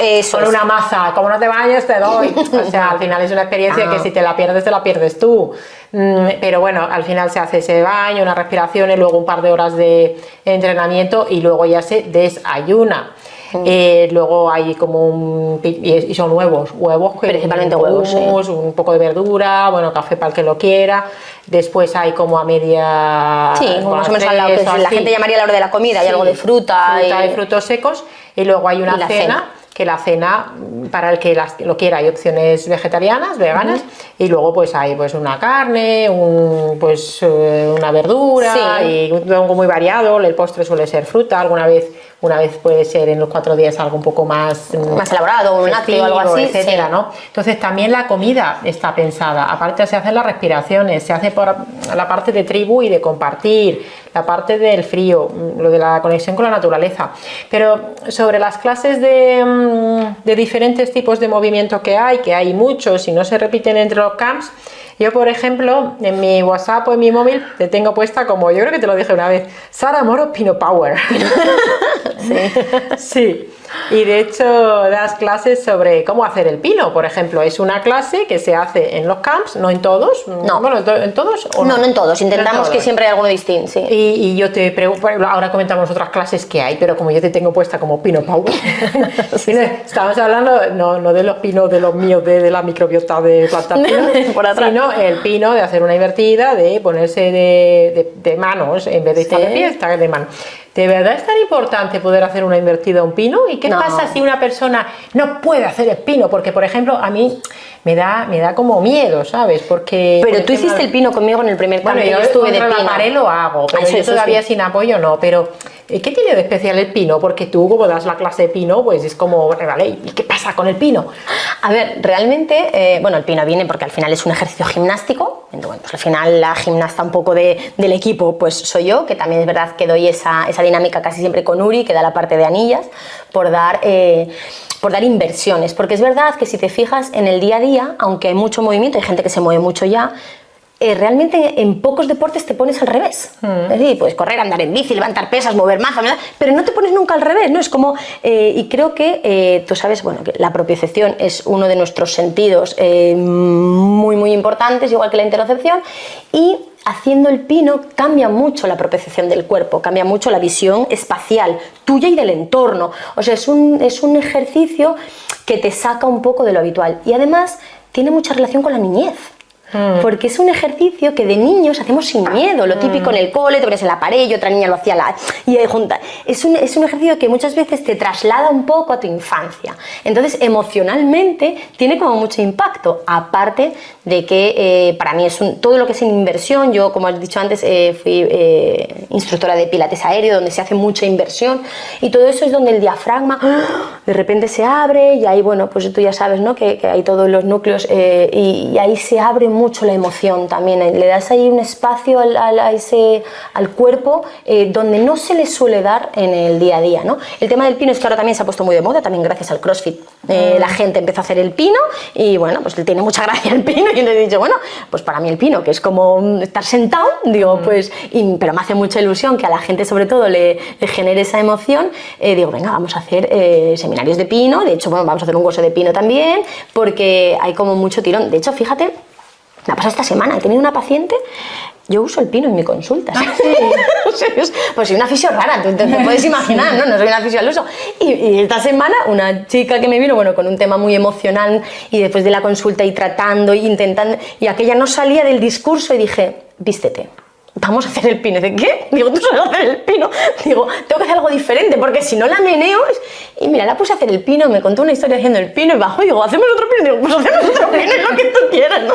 una maza, como no te bañes te doy. O sea, al final es una experiencia que si te la pierdes tú. Pero bueno, al final se hace ese baño, una respiración y luego un par de horas de entrenamiento y luego ya se desayuna. Luego hay como y son huevos principalmente huevos, hummus, sí. Un poco de verdura, bueno, café para el que lo quiera. Después hay como a media, sí, más o menos al lado, que la gente llamaría a la hora de la comida, hay algo de fruta y frutos secos, y luego hay una cena. Que la cena, para el que lo quiera, hay opciones vegetarianas, veganas, y luego pues hay pues una carne, una verdura, sí. Y algo muy variado. El postre suele ser fruta, una vez puede ser en los 4 días algo un poco más elaborado, un lácteo o algo así, etcétera, sí. ¿no? Entonces también la comida está pensada, aparte se hacen las respiraciones, se hace por la parte de tribu y de compartir, la parte del frío, lo de la conexión con la naturaleza. Pero sobre las clases de diferentes tipos de movimiento que hay muchos y no se repiten entre los camps, yo, por ejemplo, en mi WhatsApp o en mi móvil te tengo puesta, como yo creo que te lo dije una vez, Sara Moro Pino Power. Sí. Y de hecho das clases sobre cómo hacer el pino, por ejemplo. Es una clase que se hace en los camps, no en todos. No. Bueno, ¿en todos o no? No en todos. Intentamos que siempre hay alguno distinto, sí. Y yo te pregunto, ahora comentamos otras clases que hay, pero como yo te tengo puesta como Pino Power, sí. Estamos hablando no de los pinos de los míos, de la microbiota de planta pino, sino el pino de hacer una invertida, de ponerse de manos, en vez de estar de pie, estar de mano. ¿De verdad es tan importante poder hacer una invertida a un pino? ¿Y qué pasa si una persona no puede hacer el pino? Porque, por ejemplo, a mí me da como miedo, ¿sabes? Porque... Pero tú hiciste el pino conmigo en el primer campo. Bueno, yo estuve de pino. La pared lo hago, pero yo todavía sin apoyo no. Pero, ¿qué tiene de especial el pino? Porque tú, como das la clase de pino, pues es como, vale, ¿y qué pasa con el pino? A ver, realmente, bueno, el pino viene porque al final es un ejercicio gimnástico. Entonces, bueno, pues al final la gimnasta un poco del equipo, pues soy yo, que también es verdad que doy esa dinámica casi siempre con Uri, que da la parte de anillas, por dar inversiones, porque es verdad que si te fijas en el día a día, aunque hay mucho movimiento, hay gente que se mueve mucho ya, realmente en pocos deportes te pones al revés. Es decir, puedes correr, andar en bici, levantar pesas, mover mazo, pero no te pones nunca al revés, ¿no? Es como, y creo que tú sabes, bueno, que la propiocepción es uno de nuestros sentidos muy, muy importantes, igual que la interocepción, y haciendo el pino cambia mucho la propiocepción del cuerpo, cambia mucho la visión espacial tuya y del entorno. O sea, es un ejercicio que te saca un poco de lo habitual y además tiene mucha relación con la niñez. porque es un ejercicio que de niños hacemos sin miedo, lo típico en el cole, te pones en la pared y otra niña lo hacía y junta. Es un ejercicio que muchas veces te traslada un poco a tu infancia, entonces emocionalmente tiene como mucho impacto, aparte de que para mí es todo lo que es en inversión. Yo, como has dicho antes, fui instructora de pilates aéreo, donde se hace mucha inversión, y todo eso es donde el diafragma de repente se abre, y ahí, bueno, pues tú ya sabes, ¿no? que hay todos los núcleos, y ahí se abre mucho la emoción también, le das ahí un espacio al cuerpo donde no se le suele dar en el día a día, ¿no? El tema del pino es que ahora también se ha puesto muy de moda, también gracias al CrossFit. La gente empezó a hacer el pino, y bueno, pues tiene mucha gracia el pino, y le he dicho, bueno, pues para mí el pino, que es como estar sentado, digo, pues, pero me hace mucha ilusión que a la gente sobre todo le genere esa emoción, digo, venga, vamos a hacer seminarios de pino. De hecho, bueno, vamos a hacer un curso de pino también, porque hay como mucho tirón. De hecho, fíjate, me ha pasado esta semana, he tenido una paciente. Yo uso el pino en mi consulta. Sí. Pues soy una fisio rara, te puedes imaginar, ¿no? No soy una fisio al uso. Y esta semana una chica que me vino, bueno, con un tema muy emocional, y después de la consulta y tratando y intentando, y aquella no salía del discurso, y dije, vístete. Vamos a hacer el pino. ¿De qué? Digo, ¿tú sabes hacer el pino? Digo, tengo que hacer algo diferente, porque si no la meneo. Y mira, la puse a hacer el pino, me contó una historia haciendo el pino, y bajó y digo, hacemos otro pino. Digo, pues hacemos otro pino, es lo que tú quieras, ¿no?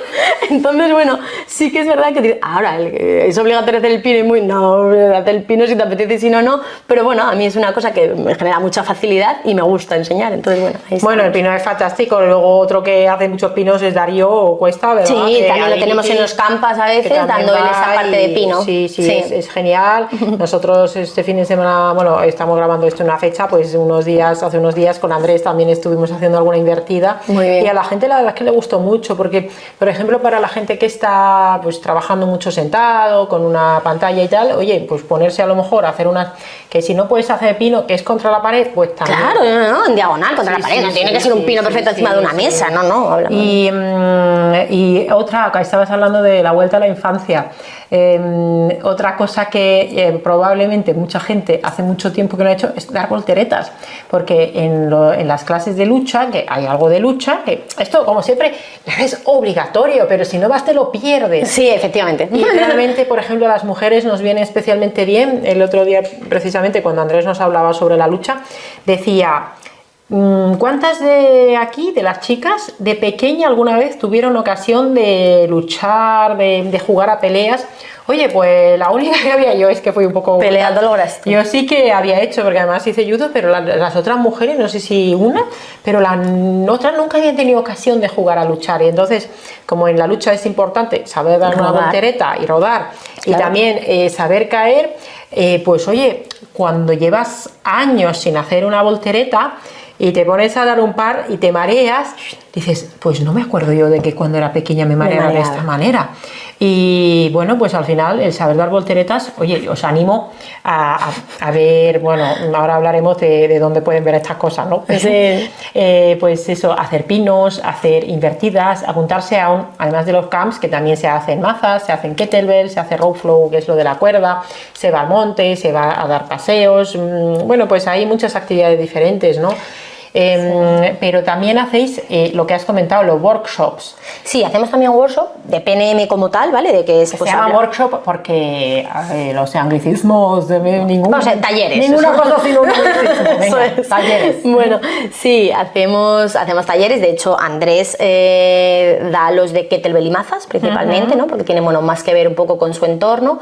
Entonces, bueno, sí que es verdad que ahora es obligatorio hacer el pino, y muy, no, hacer el pino si te apetece y si no, no. Pero bueno, a mí es una cosa que me genera mucha facilidad y me gusta enseñar. Entonces, bueno, ahí está. Bueno, el pino es fantástico. Luego otro que hace muchos pinos es Darío Cuesta, ¿verdad? Sí, también lo tenemos en los campas a veces, dando él esa parte de pino. Sí, es genial. Nosotros este fin de semana, bueno, estamos grabando esto en una fecha, pues hace unos días con Andrés también estuvimos haciendo alguna invertida. Muy bien. Y a la gente la verdad es que le gustó mucho, porque, por ejemplo, para la gente que está pues trabajando mucho sentado, con una pantalla y tal, oye, pues ponerse a lo mejor a hacer unas, que si no puedes hacer pino, que es contra la pared, pues también. Claro, no, en diagonal, contra la pared, no tiene que ser un pino perfecto encima de una mesa, no, hablamos. Y otra, que estabas hablando de la vuelta a la infancia. Otra cosa que probablemente mucha gente hace mucho tiempo que no ha hecho es dar volteretas, porque en las clases de lucha, que hay algo de lucha, que esto como siempre es obligatorio, pero si no vas te lo pierdes. Sí, efectivamente. Y realmente, por ejemplo, a las mujeres nos viene especialmente bien. El otro día, precisamente, cuando Andrés nos hablaba sobre la lucha, decía: ¿cuántas de aquí, de las chicas, de pequeña alguna vez tuvieron ocasión de luchar, de jugar a peleas? Oye, pues la única que había yo es que fui un poco... Peleando lograste. Yo sí que había hecho, porque además hice judo, pero las otras mujeres, no sé si una, pero las otras nunca habían tenido ocasión de jugar a luchar. Y entonces, como en la lucha es importante saber dar una voltereta y rodar, claro, y también saber caer, pues oye, cuando llevas años sin hacer una voltereta y te pones a dar un par y te mareas, dices, pues no me acuerdo yo de que cuando era pequeña me mareaba de esta manera. Y bueno, pues al final el saber dar volteretas, oye, os animo a ver, bueno, ahora hablaremos de dónde pueden ver estas cosas, ¿no? Sí. Pues eso, hacer pinos, hacer invertidas, apuntarse además de los camps, que también se hacen mazas, se hacen kettlebell, se hace row flow, que es lo de la cuerda, se va al monte, se va a dar paseos, bueno, pues hay muchas actividades diferentes, ¿no? Pero también hacéis lo que has comentado, los workshops. Sí, hacemos también workshop de PNM como tal, ¿vale? De que se llama workshop porque los anglicismos de ningún... talleres. Ninguna cosa sino un anglicismo. Venga, talleres. Bueno, sí, hacemos talleres. De hecho, Andrés da los de kettlebell y mazas principalmente, ¿no? Porque tiene, bueno, más que ver un poco con su entorno.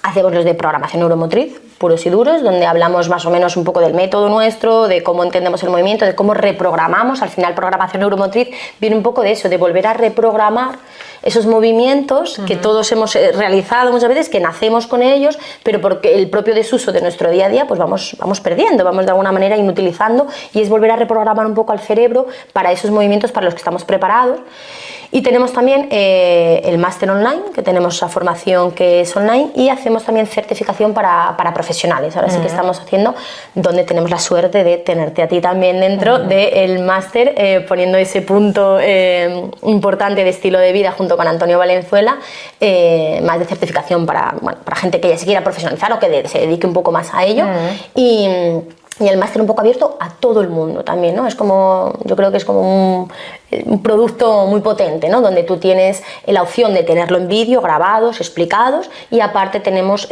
Hacemos los de programación neuromotriz, puros y duros, donde hablamos más o menos un poco del método nuestro, de cómo entendemos el movimiento, de cómo reprogramamos. Al final, programación neuromotriz viene un poco de eso, de volver a reprogramar esos movimientos que todos hemos realizado muchas veces, que nacemos con ellos, pero porque el propio desuso de nuestro día a día, pues vamos perdiendo, vamos de alguna manera inutilizando, y es volver a reprogramar un poco al cerebro para esos movimientos para los que estamos preparados. Y tenemos también el máster online, que tenemos esa formación que es online, y hacemos también certificación para profesionales. Ahora sí que estamos haciendo, donde tenemos la suerte de tenerte a ti también dentro del máster, poniendo ese punto importante de estilo de vida junto con Antonio Valenzuela, más de certificación para gente que ya se quiera profesionalizar o que se dedique un poco más a ello. y el máster un poco abierto a todo el mundo también, ¿no? Es como, yo creo que es como un producto muy potente, ¿no? Donde tú tienes la opción de tenerlo en vídeo, grabados, explicados, y aparte tenemos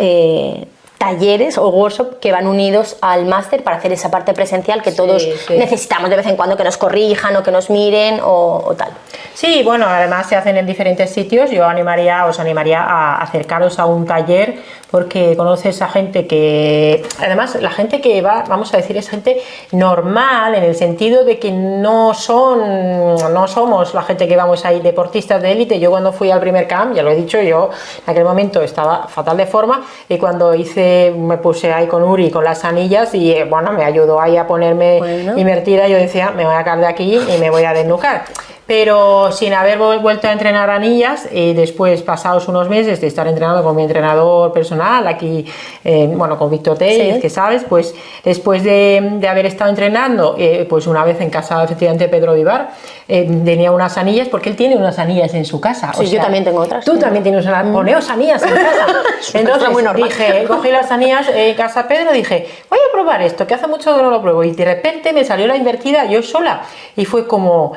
talleres o workshops que van unidos al máster para hacer esa parte presencial que todos necesitamos de vez en cuando, que nos corrijan o que nos miren o tal. Sí, bueno, además se hacen en diferentes sitios. Yo os animaría a acercaros a un taller, porque conoces a gente que, además la gente que va, vamos a decir, es gente normal, en el sentido de que no somos la gente que vamos ahí deportistas de élite. Yo cuando fui al primer camp, ya lo he dicho, yo en aquel momento estaba fatal de forma, y cuando me puse ahí con Uri con las anillas, y bueno, me ayudó ahí a ponerme invertida. Yo decía, me voy a caer de aquí y me voy a desnucar. Pero sin haber vuelto a entrenar anillas, y después, pasados unos meses de estar entrenando con mi entrenador personal aquí, bueno, con Víctor Tellez, que sabes, pues después de haber estado entrenando, pues una vez en casa, efectivamente, Pedro Vivar, tenía unas anillas, porque él tiene unas anillas en su casa. Sí, yo también tengo otras. Tú también tienes unas, poneos anillas en casa. Entonces muy dije, cogí las anillas en casa Pedro, dije, voy a probar esto, que hace mucho que no lo pruebo, y de repente me salió la invertida yo sola, y fue como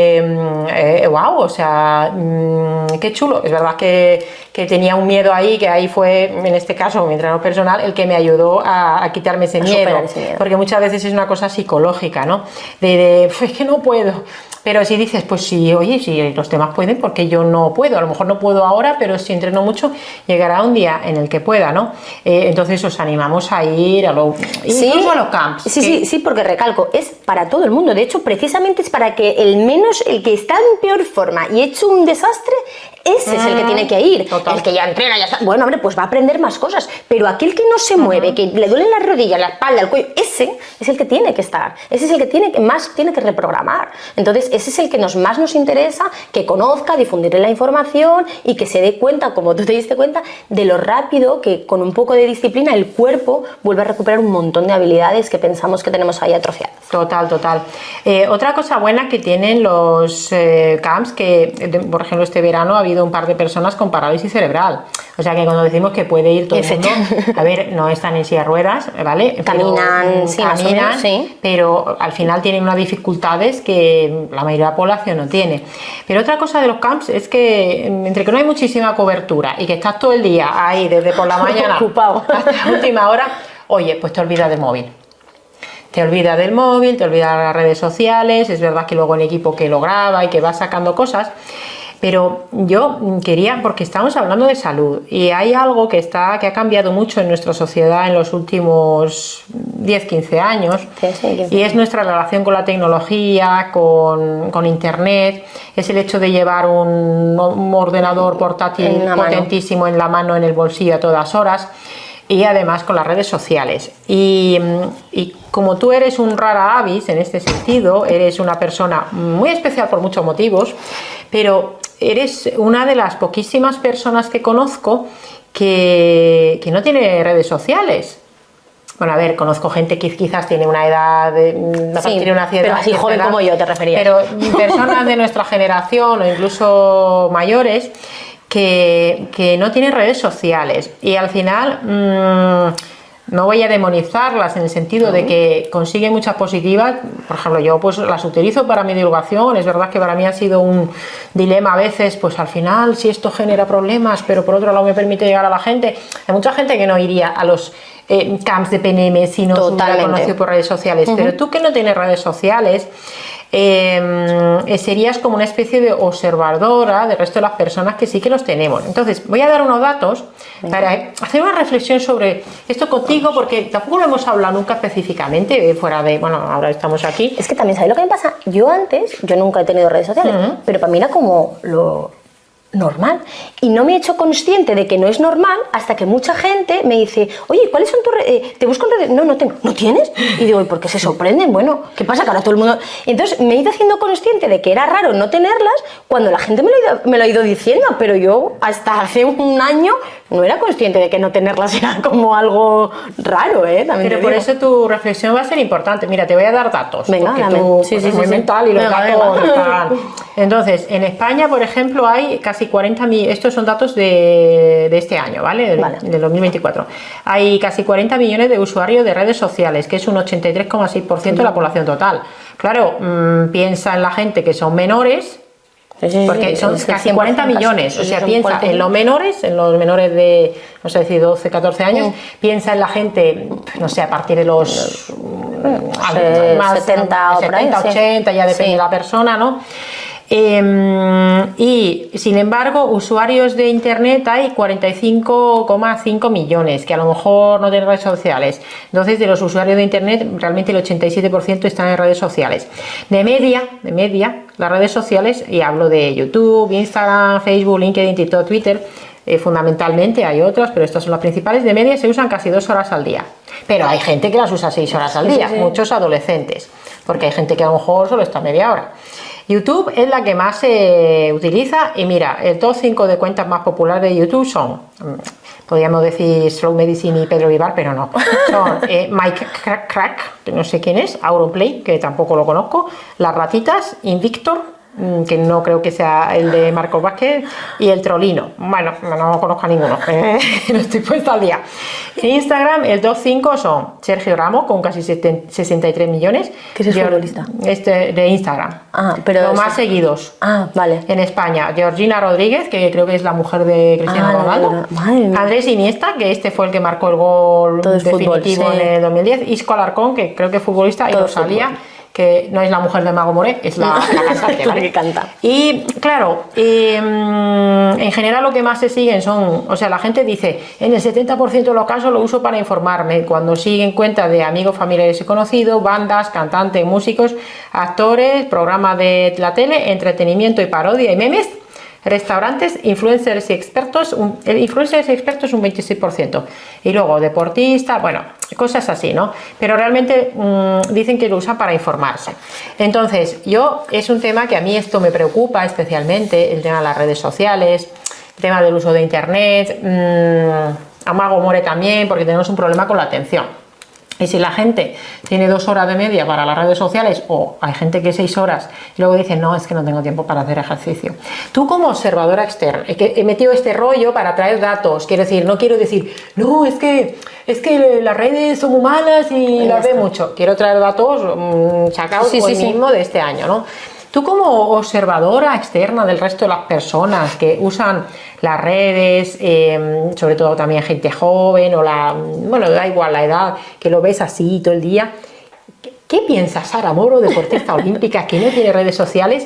wow, o sea, qué chulo. Es verdad que tenía un miedo ahí, que ahí fue, en este caso, mi entrenador personal, el que me ayudó a quitarme ese miedo, porque muchas veces es una cosa psicológica, ¿no? Es que no puedo. Pero si dices, pues sí, oye, si los demás pueden, porque yo no puedo. A lo mejor no puedo ahora, pero si entreno mucho, llegará un día en el que pueda, ¿no? Entonces os animamos a ir incluso a los camps. Sí, porque recalco, es para todo el mundo. De hecho, precisamente es para que el que está en peor forma y hecho un desastre, ese es el que tiene que ir. Total. El que ya entrena, ya está. Bueno, hombre, pues va a aprender más cosas. Pero aquel que no se mueve, que le duelen las rodillas, la espalda, el cuello, ese es el que tiene que estar. Ese es el que más tiene que reprogramar. Entonces, ese es el que más nos interesa, que conozca, difundirle la información y que se dé cuenta, como tú te diste cuenta, de lo rápido que con un poco de disciplina el cuerpo vuelve a recuperar un montón de habilidades que pensamos que tenemos ahí atrofiadas. Total. Otra cosa buena que tienen los camps, que por ejemplo este verano ha habido un par de personas con parálisis cerebral. O sea que cuando decimos que puede ir todo el mundo, a ver, no están en silla de ruedas, ¿vale? Caminan, sí. Pero al final tienen unas dificultades que la mayoría de la población no tiene. Pero otra cosa de los camps es que, entre que no hay muchísima cobertura y que estás todo el día ahí, desde por la mañana ocupado hasta la última hora, oye, pues te olvidas del móvil. Te olvidas del móvil, te olvidas de las redes sociales. Es verdad que luego el equipo que lo graba y que va sacando cosas, pero yo quería, porque estamos hablando de salud y hay algo que ha cambiado mucho en nuestra sociedad en los últimos 10-15 años, y es nuestra relación con la tecnología, con internet. Es el hecho de llevar un ordenador portátil potentísimo en la mano, en el bolsillo a todas horas, y además con las redes sociales. Y como tú eres un rara avis en este sentido, eres una persona muy especial por muchos motivos, pero eres una de las poquísimas personas que conozco que no tiene redes sociales. Bueno, a ver, conozco gente que quizás tiene una edad, tiene una pero así joven como yo te referías. Pero personas de nuestra generación o incluso mayores que no tienen redes sociales, y al final no voy a demonizarlas en el sentido de que consiguen muchas positivas. Por ejemplo, yo pues las utilizo para mi divulgación. Es verdad que para mí ha sido un dilema a veces, pues al final si esto genera problemas, pero por otro lado me permite llegar a la gente. Hay mucha gente que no iría a los camps de PNM si no se hubiera conocido por redes sociales. Pero tú que no tienes redes sociales, serías como una especie de observadora del resto de las personas que sí que los tenemos. Entonces voy a dar unos datos para hacer una reflexión sobre esto contigo, porque tampoco lo hemos hablado nunca específicamente fuera de, bueno, ahora estamos aquí. Es que también, ¿sabes lo que me pasa? Yo nunca he tenido redes sociales, pero para mí era como lo normal, y no me he hecho consciente de que no es normal hasta que mucha gente me dice, oye, ¿cuáles son tus redes? ¿Te busco en redes? No tengo. ¿No tienes? Y digo, ¿y por qué se sorprenden? Bueno, ¿qué pasa? Que ahora todo el mundo... Y entonces me he ido haciendo consciente de que era raro no tenerlas cuando la gente me lo ha ido diciendo, pero yo hasta hace un año No era consciente de que no tenerlas era como algo raro, ¿eh? También Pero por eso tu reflexión va a ser importante. Mira, te voy a dar datos. Venga, porque dame. tú Sí, eres muy mental y los datos están... Entonces, en España, por ejemplo, hay casi 40 millones... Estos son datos de este año, ¿vale? Del 2024. Hay casi 40 millones de usuarios de redes sociales, que es un 83,6% de la población total. Claro, piensa en la gente que son menores... porque son casi 40 millones, o sea, piensa en los menores de, no sé decir, 12, 14 años, piensa en la gente, no sé, a partir de los más 70 o 80, ya depende de la persona, ¿no? Y sin embargo, usuarios de internet hay 45,5 millones, que a lo mejor no tienen redes sociales. Entonces, de los usuarios de internet, realmente el 87% están en redes sociales. De media, las redes sociales, y hablo de YouTube, Instagram, Facebook, LinkedIn, TikTok, Twitter, fundamentalmente hay otras, pero estas son las principales. De media se usan casi 2 horas al día. Pero hay gente que las usa 6 horas al día, muchos adolescentes, porque hay gente que a lo mejor solo está media hora. YouTube es la que más se utiliza y mira, el top 5 de cuentas más populares de YouTube son, podríamos decir Slow Medicine y Pedro Vivar, pero no, son Mike Crack, que no sé quién es, Auronplay, que tampoco lo conozco, Las Ratitas, Invictor, que no creo que sea el de Marcos Vázquez, y el Trolino. Bueno, no conozco a ninguno, no estoy puesta al día. En Instagram el top 5 son Sergio Ramos con casi 63 millones. ¿Qué es el futbolista? De Instagram. Pero los más seguidos. Vale. En España, Georgina Rodríguez, que creo que es la mujer de Cristiano Ronaldo. Andrés Iniesta, que este fue el que marcó el gol definitivo en el 2010. Isco Alarcón, que creo que es futbolista, y Rosalía, que no es la mujer de Mago Moré, es la cantante, ¿vale? que canta. Y claro, en general lo que más se siguen son, o sea, la gente dice, en el 70% de los casos lo uso para informarme, cuando siguen cuenta de amigos, familiares y conocidos, bandas, cantantes, músicos, actores, programas de la tele, entretenimiento y parodia y memes, restaurantes, influencers y expertos, influencers y expertos un 26%, y luego deportistas, bueno, cosas así, ¿no? Pero realmente dicen que lo usan para informarse. Entonces, es un tema que a mí esto me preocupa especialmente, el tema de las redes sociales, el tema del uso de internet, a Mago More también, porque tenemos un problema con la atención. Y si la gente tiene 2 horas de media para las redes sociales, o hay gente que 6 horas, y luego dicen, no, es que no tengo tiempo para hacer ejercicio. Tú como observadora externa, que he metido este rollo para traer datos, quiero decir, no quiero decir, no, es que las redes son muy malas y las ve mucho. Quiero traer datos sacados hoy mismo de este año, ¿no? Tú como observadora externa del resto de las personas que usan las redes, sobre todo también gente joven bueno, da igual la edad, que lo ves así todo el día, ¿qué piensas, Sara Moro, deportista olímpica que no tiene redes sociales?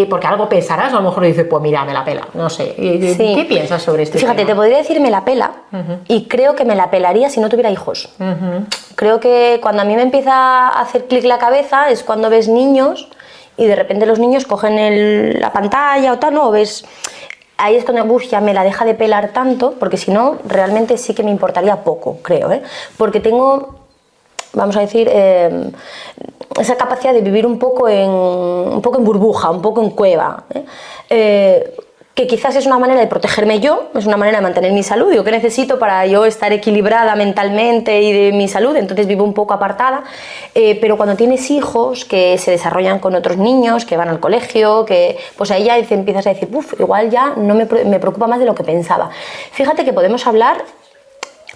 Porque algo pensarás, a lo mejor dices, pues mira, me la pela, no sé. ¿Qué piensas sobre este tema? Fíjate, te podría decir me la pela, y creo que me la pelaría si no tuviera hijos. Creo que cuando a mí me empieza a hacer clic la cabeza es cuando ves niños y de repente los niños cogen la pantalla o tal, ¿no? Ves, ahí es cuando ya me la deja de pelar tanto, porque si no, realmente sí que me importaría poco, creo, ¿eh? Porque tengo, vamos a decir, esa capacidad de vivir un poco en burbuja, un poco en cueva, que quizás es una manera de protegerme yo, es una manera de mantener mi salud, yo que necesito para yo estar equilibrada mentalmente y de mi salud, entonces vivo un poco apartada, pero cuando tienes hijos que se desarrollan con otros niños, que van al colegio, que pues ahí ya empiezas a decir, igual ya no me preocupa más de lo que pensaba. Fíjate que podemos hablar,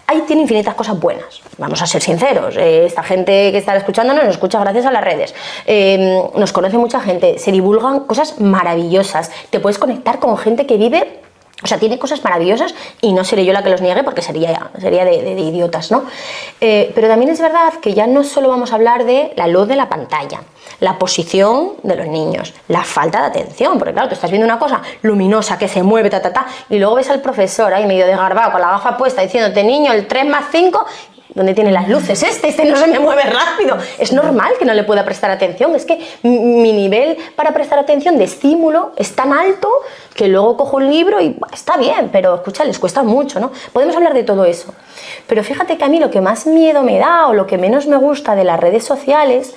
ahí tiene infinitas cosas buenas, vamos a ser sinceros, esta gente que está escuchándonos nos escucha gracias a las redes, nos conoce mucha gente, se divulgan cosas maravillosas, te puedes conectar con gente que vive, o sea, tiene cosas maravillosas y no seré yo la que los niegue porque sería de idiotas, ¿no? Pero también es verdad que ya no solo vamos a hablar de la luz de la pantalla, la posición de los niños, la falta de atención, porque claro, tú estás viendo una cosa luminosa que se mueve, y luego ves al profesor ahí medio desgarbado con la gafa puesta diciéndote, niño, el 3 más 5, ¿dónde tiene las luces? Este no se me mueve rápido. Es normal que no le pueda prestar atención, es que mi nivel para prestar atención de estímulo es tan alto que luego cojo un libro y está bien, pero escucha, les cuesta mucho, ¿no? Podemos hablar de todo eso. Pero fíjate que a mí lo que más miedo me da o lo que menos me gusta de las redes sociales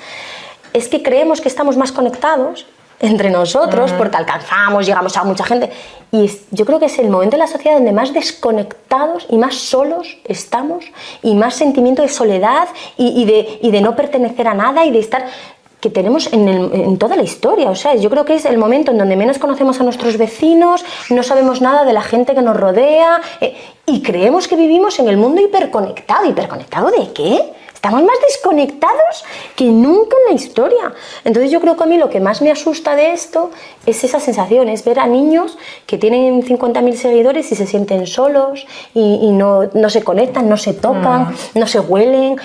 es que creemos que estamos más conectados entre nosotros, porque alcanzamos, llegamos a mucha gente. Y yo creo que es el momento de la sociedad donde más desconectados y más solos estamos, y más sentimiento de soledad y de no pertenecer a nada y de estar... que tenemos en toda la historia. O sea, yo creo que es el momento en donde menos conocemos a nuestros vecinos, no sabemos nada de la gente que nos rodea y creemos que vivimos en el mundo hiperconectado. ¿Hiperconectado de qué? Estamos más desconectados que nunca en la historia. Entonces yo creo que a mí lo que más me asusta de esto es esa sensación, es ver a niños que tienen 50.000 seguidores y se sienten solos y no se conectan, no se tocan, no se huelen.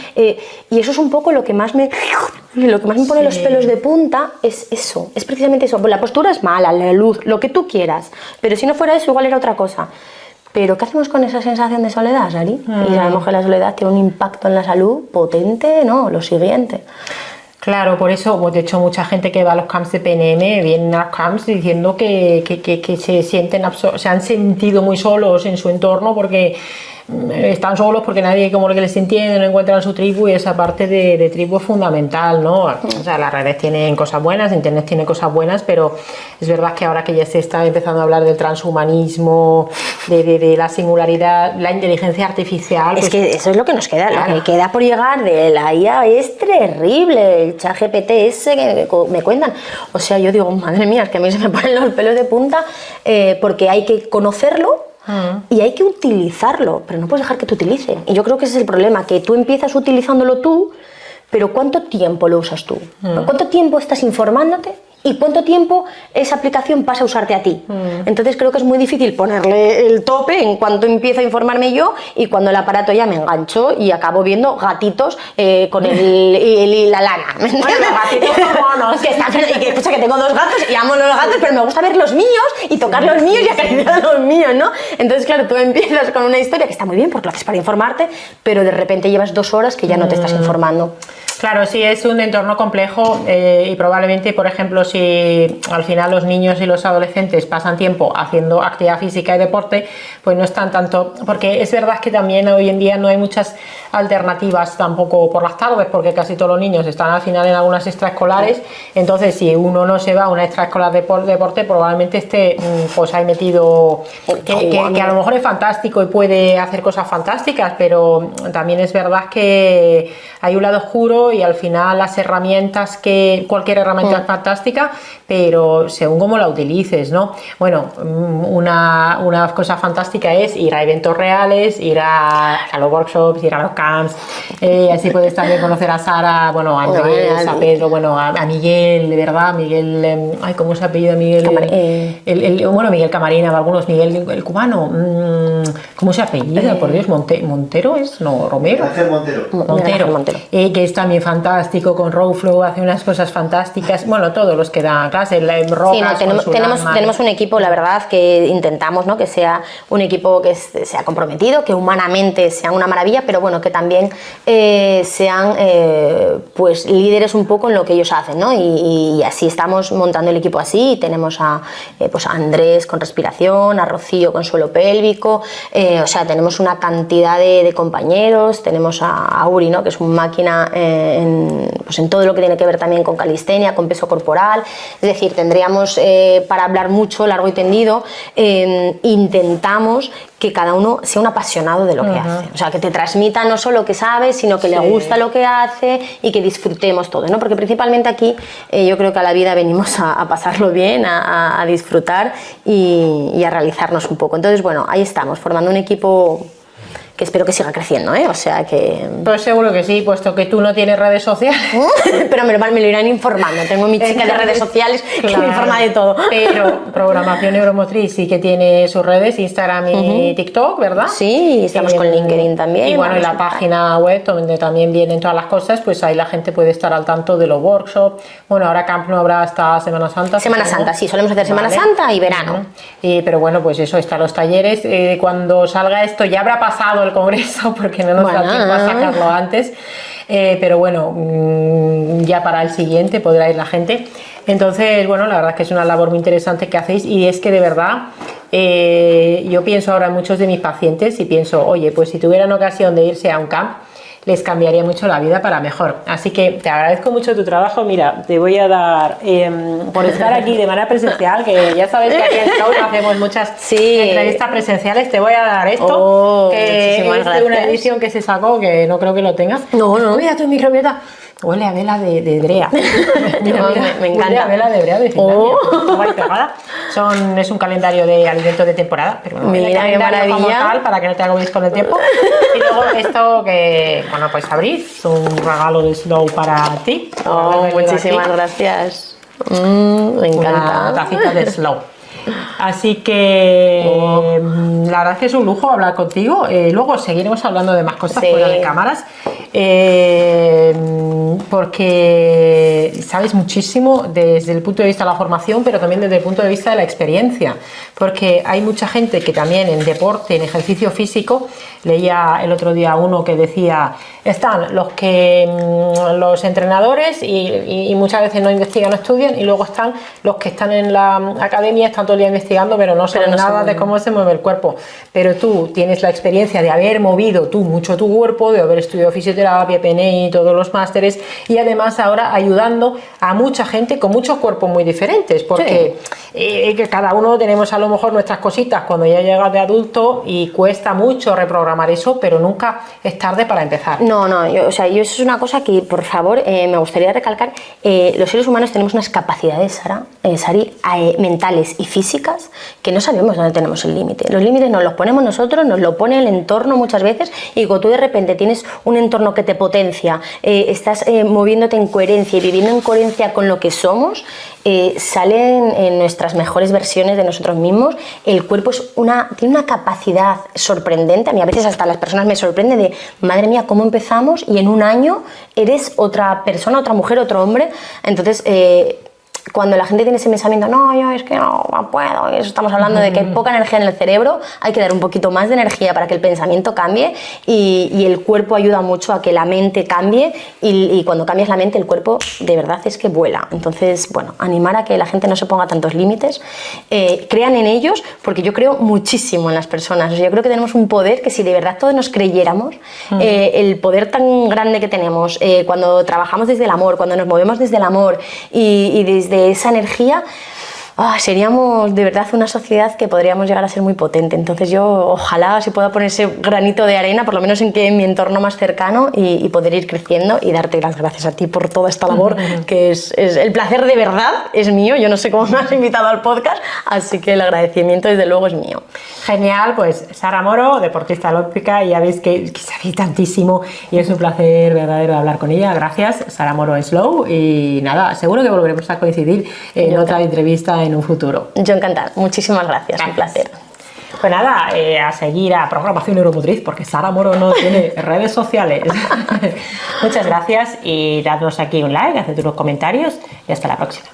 Y eso es un poco lo que más me pone los pelos de punta, es eso, es precisamente eso. La postura es mala, la luz, lo que tú quieras, pero si no fuera eso igual era otra cosa. Pero ¿qué hacemos con esa sensación de soledad, Sari? Y sabemos que la soledad tiene un impacto en la salud potente, ¿no? Lo siguiente. Claro, por eso, de hecho, mucha gente que va a los camps de PNM vienen a los camps diciendo que se han sentido muy solos en su entorno porque están solos, porque nadie como que les entiende, no encuentran su tribu, y esa parte de tribu es fundamental, ¿no? O sea, las redes tienen cosas buenas, Internet tiene cosas buenas, pero es verdad que ahora que ya se está empezando a hablar del transhumanismo, de la singularidad, la inteligencia artificial... Es pues, que eso es lo que nos queda, claro. Lo que queda por llegar de la IA es terrible, el ChatGPT ese que me cuentan. O sea, yo digo, madre mía, es que a mí se me ponen los pelos de punta porque hay que conocerlo y hay que utilizarlo, pero no puedes dejar que te utilice. Y yo creo que ese es el problema, que tú empiezas utilizándolo tú, pero ¿cuánto tiempo lo usas tú? ¿Cuánto tiempo estás informándote? ¿Y cuánto tiempo esa aplicación pasa a usarte a ti? Entonces creo que es muy difícil ponerle el tope en cuanto empiezo a informarme yo y cuando el aparato ya me engancho y acabo viendo gatitos con la lana. ¿Me entiendes? Bueno, los gatitos son monos. Escucha, que tengo 2 gatos y amo los gatos, pero me gusta ver los míos y tocar los míos y acariciar los míos, ¿no? Entonces, claro, tú empiezas con una historia que está muy bien porque lo haces para informarte, pero de repente llevas 2 horas que ya no te estás informando. Claro, sí, es un entorno complejo y probablemente, por ejemplo, si al final los niños y los adolescentes pasan tiempo haciendo actividad física y deporte, pues no están tanto... Porque es verdad que también hoy en día no hay muchas alternativas tampoco por las tardes, porque casi todos los niños están al final en algunas extraescolares, entonces si uno no se va a una extraescolar de deporte, probablemente esté pues ahí metido, que a lo mejor es fantástico y puede hacer cosas fantásticas, pero también es verdad que hay un lado oscuro y al final las herramientas, cualquier herramienta es fantástica, pero según cómo la utilices, ¿no? Bueno, una cosa fantástica es ir a eventos reales, ir a los workshops, ir a los camps, así puedes también conocer a Sara, bueno, a Andrés, a Pedro, bueno, a Miguel, de verdad, Miguel, ay, ¿cómo se apellida Miguel? Bueno, Miguel Camarina, algunos, Miguel el cubano, ¿cómo se apellida? Por Dios, Montero es, no, Romero. Montero. Que es también fantástico, con Rowflow hace unas cosas fantásticas, bueno, todos los que dan clases, Rocas, sí, no, tenemos un equipo, la verdad, que intentamos, ¿no? Que sea un equipo que sea comprometido, que humanamente sea una maravilla, pero bueno, que también sean pues líderes un poco en lo que ellos hacen, ¿no? Y así estamos montando el equipo así, y tenemos pues a Andrés con respiración, a Rocío con suelo pélvico, o sea, tenemos una cantidad de compañeros, tenemos a Uri, ¿no? Que es un máquina pues en todo lo que tiene que ver también con calistenia, con peso corporal, es decir, tendríamos para hablar mucho, largo y tendido, intentamos que cada uno sea un apasionado de lo que hace, o sea, que te transmita no solo que sabe, sino que le gusta lo que hace y que disfrutemos todo, ¿no? Porque principalmente aquí yo creo que a la vida venimos a pasarlo bien, a disfrutar y a realizarnos un poco. Entonces, bueno, ahí estamos, formando un equipo que espero que siga creciendo, ¿eh? O sea que... Pues seguro que sí, puesto que tú no tienes redes sociales. Pero me lo irán informando. Tengo mi chica de redes sociales que me informa de todo. Pero Programación Neuromotriz sí que tiene sus redes, Instagram y TikTok, ¿verdad? Sí, estamos con LinkedIn también. Y bueno, en la página web donde también vienen todas las cosas, pues ahí la gente puede estar al tanto de los workshops. Bueno, ahora Camp no habrá hasta Semana Santa. Semana Santa, sí, solemos hacer Semana Santa y verano. Pero bueno, pues eso, están los talleres. Cuando salga esto ya habrá pasado el congreso porque no nos da tiempo a sacarlo antes, pero bueno, ya para el siguiente podrá ir la gente. Entonces, bueno, la verdad es que es una labor muy interesante que hacéis, y es que de verdad yo pienso ahora en muchos de mis pacientes y pienso, oye, pues si tuvieran ocasión de irse a un camp, les cambiaría mucho la vida para mejor. Así que te agradezco mucho tu trabajo. Mira, te voy a dar, por estar aquí de manera presencial, que ya sabes que aquí en Scout hacemos muchas entrevistas presenciales, te voy a dar esto, que es de una edición que se sacó, que no creo que lo tengas. No. Mira tu microbiota. Huele a vela de brea. Mira, me encanta. Huele a vela de brea de Finlandia. Es un calendario de alimentos de temporada. Pero bueno, mira qué maravilla. Tal, para que no te agobies con el tiempo. Y luego esto que, bueno, pues abrir. Es un regalo de Slow para ti. Muchísimas gracias. Me encanta. Una tacita de Slow. Así que la verdad es que es un lujo hablar contigo. Luego seguiremos hablando de más cosas fuera de cámaras, porque sabes muchísimo desde el punto de vista de la formación, pero también desde el punto de vista de la experiencia, porque hay mucha gente que también en deporte, en ejercicio físico, leía el otro día uno que decía, están los entrenadores y muchas veces no investigan, no estudian, y luego están los que están en la academia, están todo el día investigando, pero no saben nada de cómo se mueve el cuerpo. Pero tú tienes la experiencia de haber movido tú mucho tu cuerpo, de haber estudiado fisioterapia, PNI, todos los másteres, y además ahora ayudando a mucha gente con muchos cuerpos muy diferentes, porque que cada uno tenemos a lo mejor nuestras cositas cuando ya llegas de adulto y cuesta mucho reprogramar eso, pero nunca es tarde para empezar. No, yo eso es una cosa que, por favor, me gustaría recalcar. Los seres humanos tenemos unas capacidades, Sari, mentales y físicas, que no sabemos dónde tenemos el límite. Los límites nos los ponemos nosotros, nos lo pone el entorno muchas veces, y cuando tú de repente tienes un entorno que te potencia, estás moviéndote en coherencia y viviendo en coherencia con lo que somos, salen en nuestras mejores versiones de nosotros mismos. El cuerpo tiene una capacidad sorprendente. A mí a veces hasta las personas me sorprenden de, madre mía, cómo empezamos y en un año eres otra persona, otra mujer, otro hombre. Entonces, cuando la gente tiene ese pensamiento, no, yo es que no puedo, eso estamos hablando de que hay poca energía en el cerebro, hay que dar un poquito más de energía para que el pensamiento cambie, y el cuerpo ayuda mucho a que la mente cambie, y cuando cambias la mente, el cuerpo de verdad es que vuela. Entonces, bueno, animar a que la gente no se ponga tantos límites, crean en ellos, porque yo creo muchísimo en las personas. O sea, yo creo que tenemos un poder que si de verdad todos nos creyéramos, el poder tan grande que tenemos, cuando trabajamos desde el amor, cuando nos movemos desde el amor y desde esa energía, seríamos de verdad una sociedad que podríamos llegar a ser muy potente. Entonces yo ojalá se pueda poner ese granito de arena, por lo menos en mi entorno más cercano, y poder ir creciendo, y darte las gracias a ti por toda esta labor, que es el placer de verdad es mío. Yo no sé cómo me has invitado al podcast, así que el agradecimiento desde luego es mío. Genial, pues Sara Moro, deportista olímpica, y ya veis que sabéis tantísimo y es un placer verdadero hablar con ella. Gracias, Sara Moro Slow, y nada, seguro que volveremos a coincidir en otra entrevista en un futuro. Yo encantada, muchísimas gracias. Un placer. Pues nada, a seguir a Programación Neuromotriz, porque Sara Moro no tiene redes sociales. Muchas gracias, y dadnos aquí un like, haced unos comentarios, y hasta la próxima.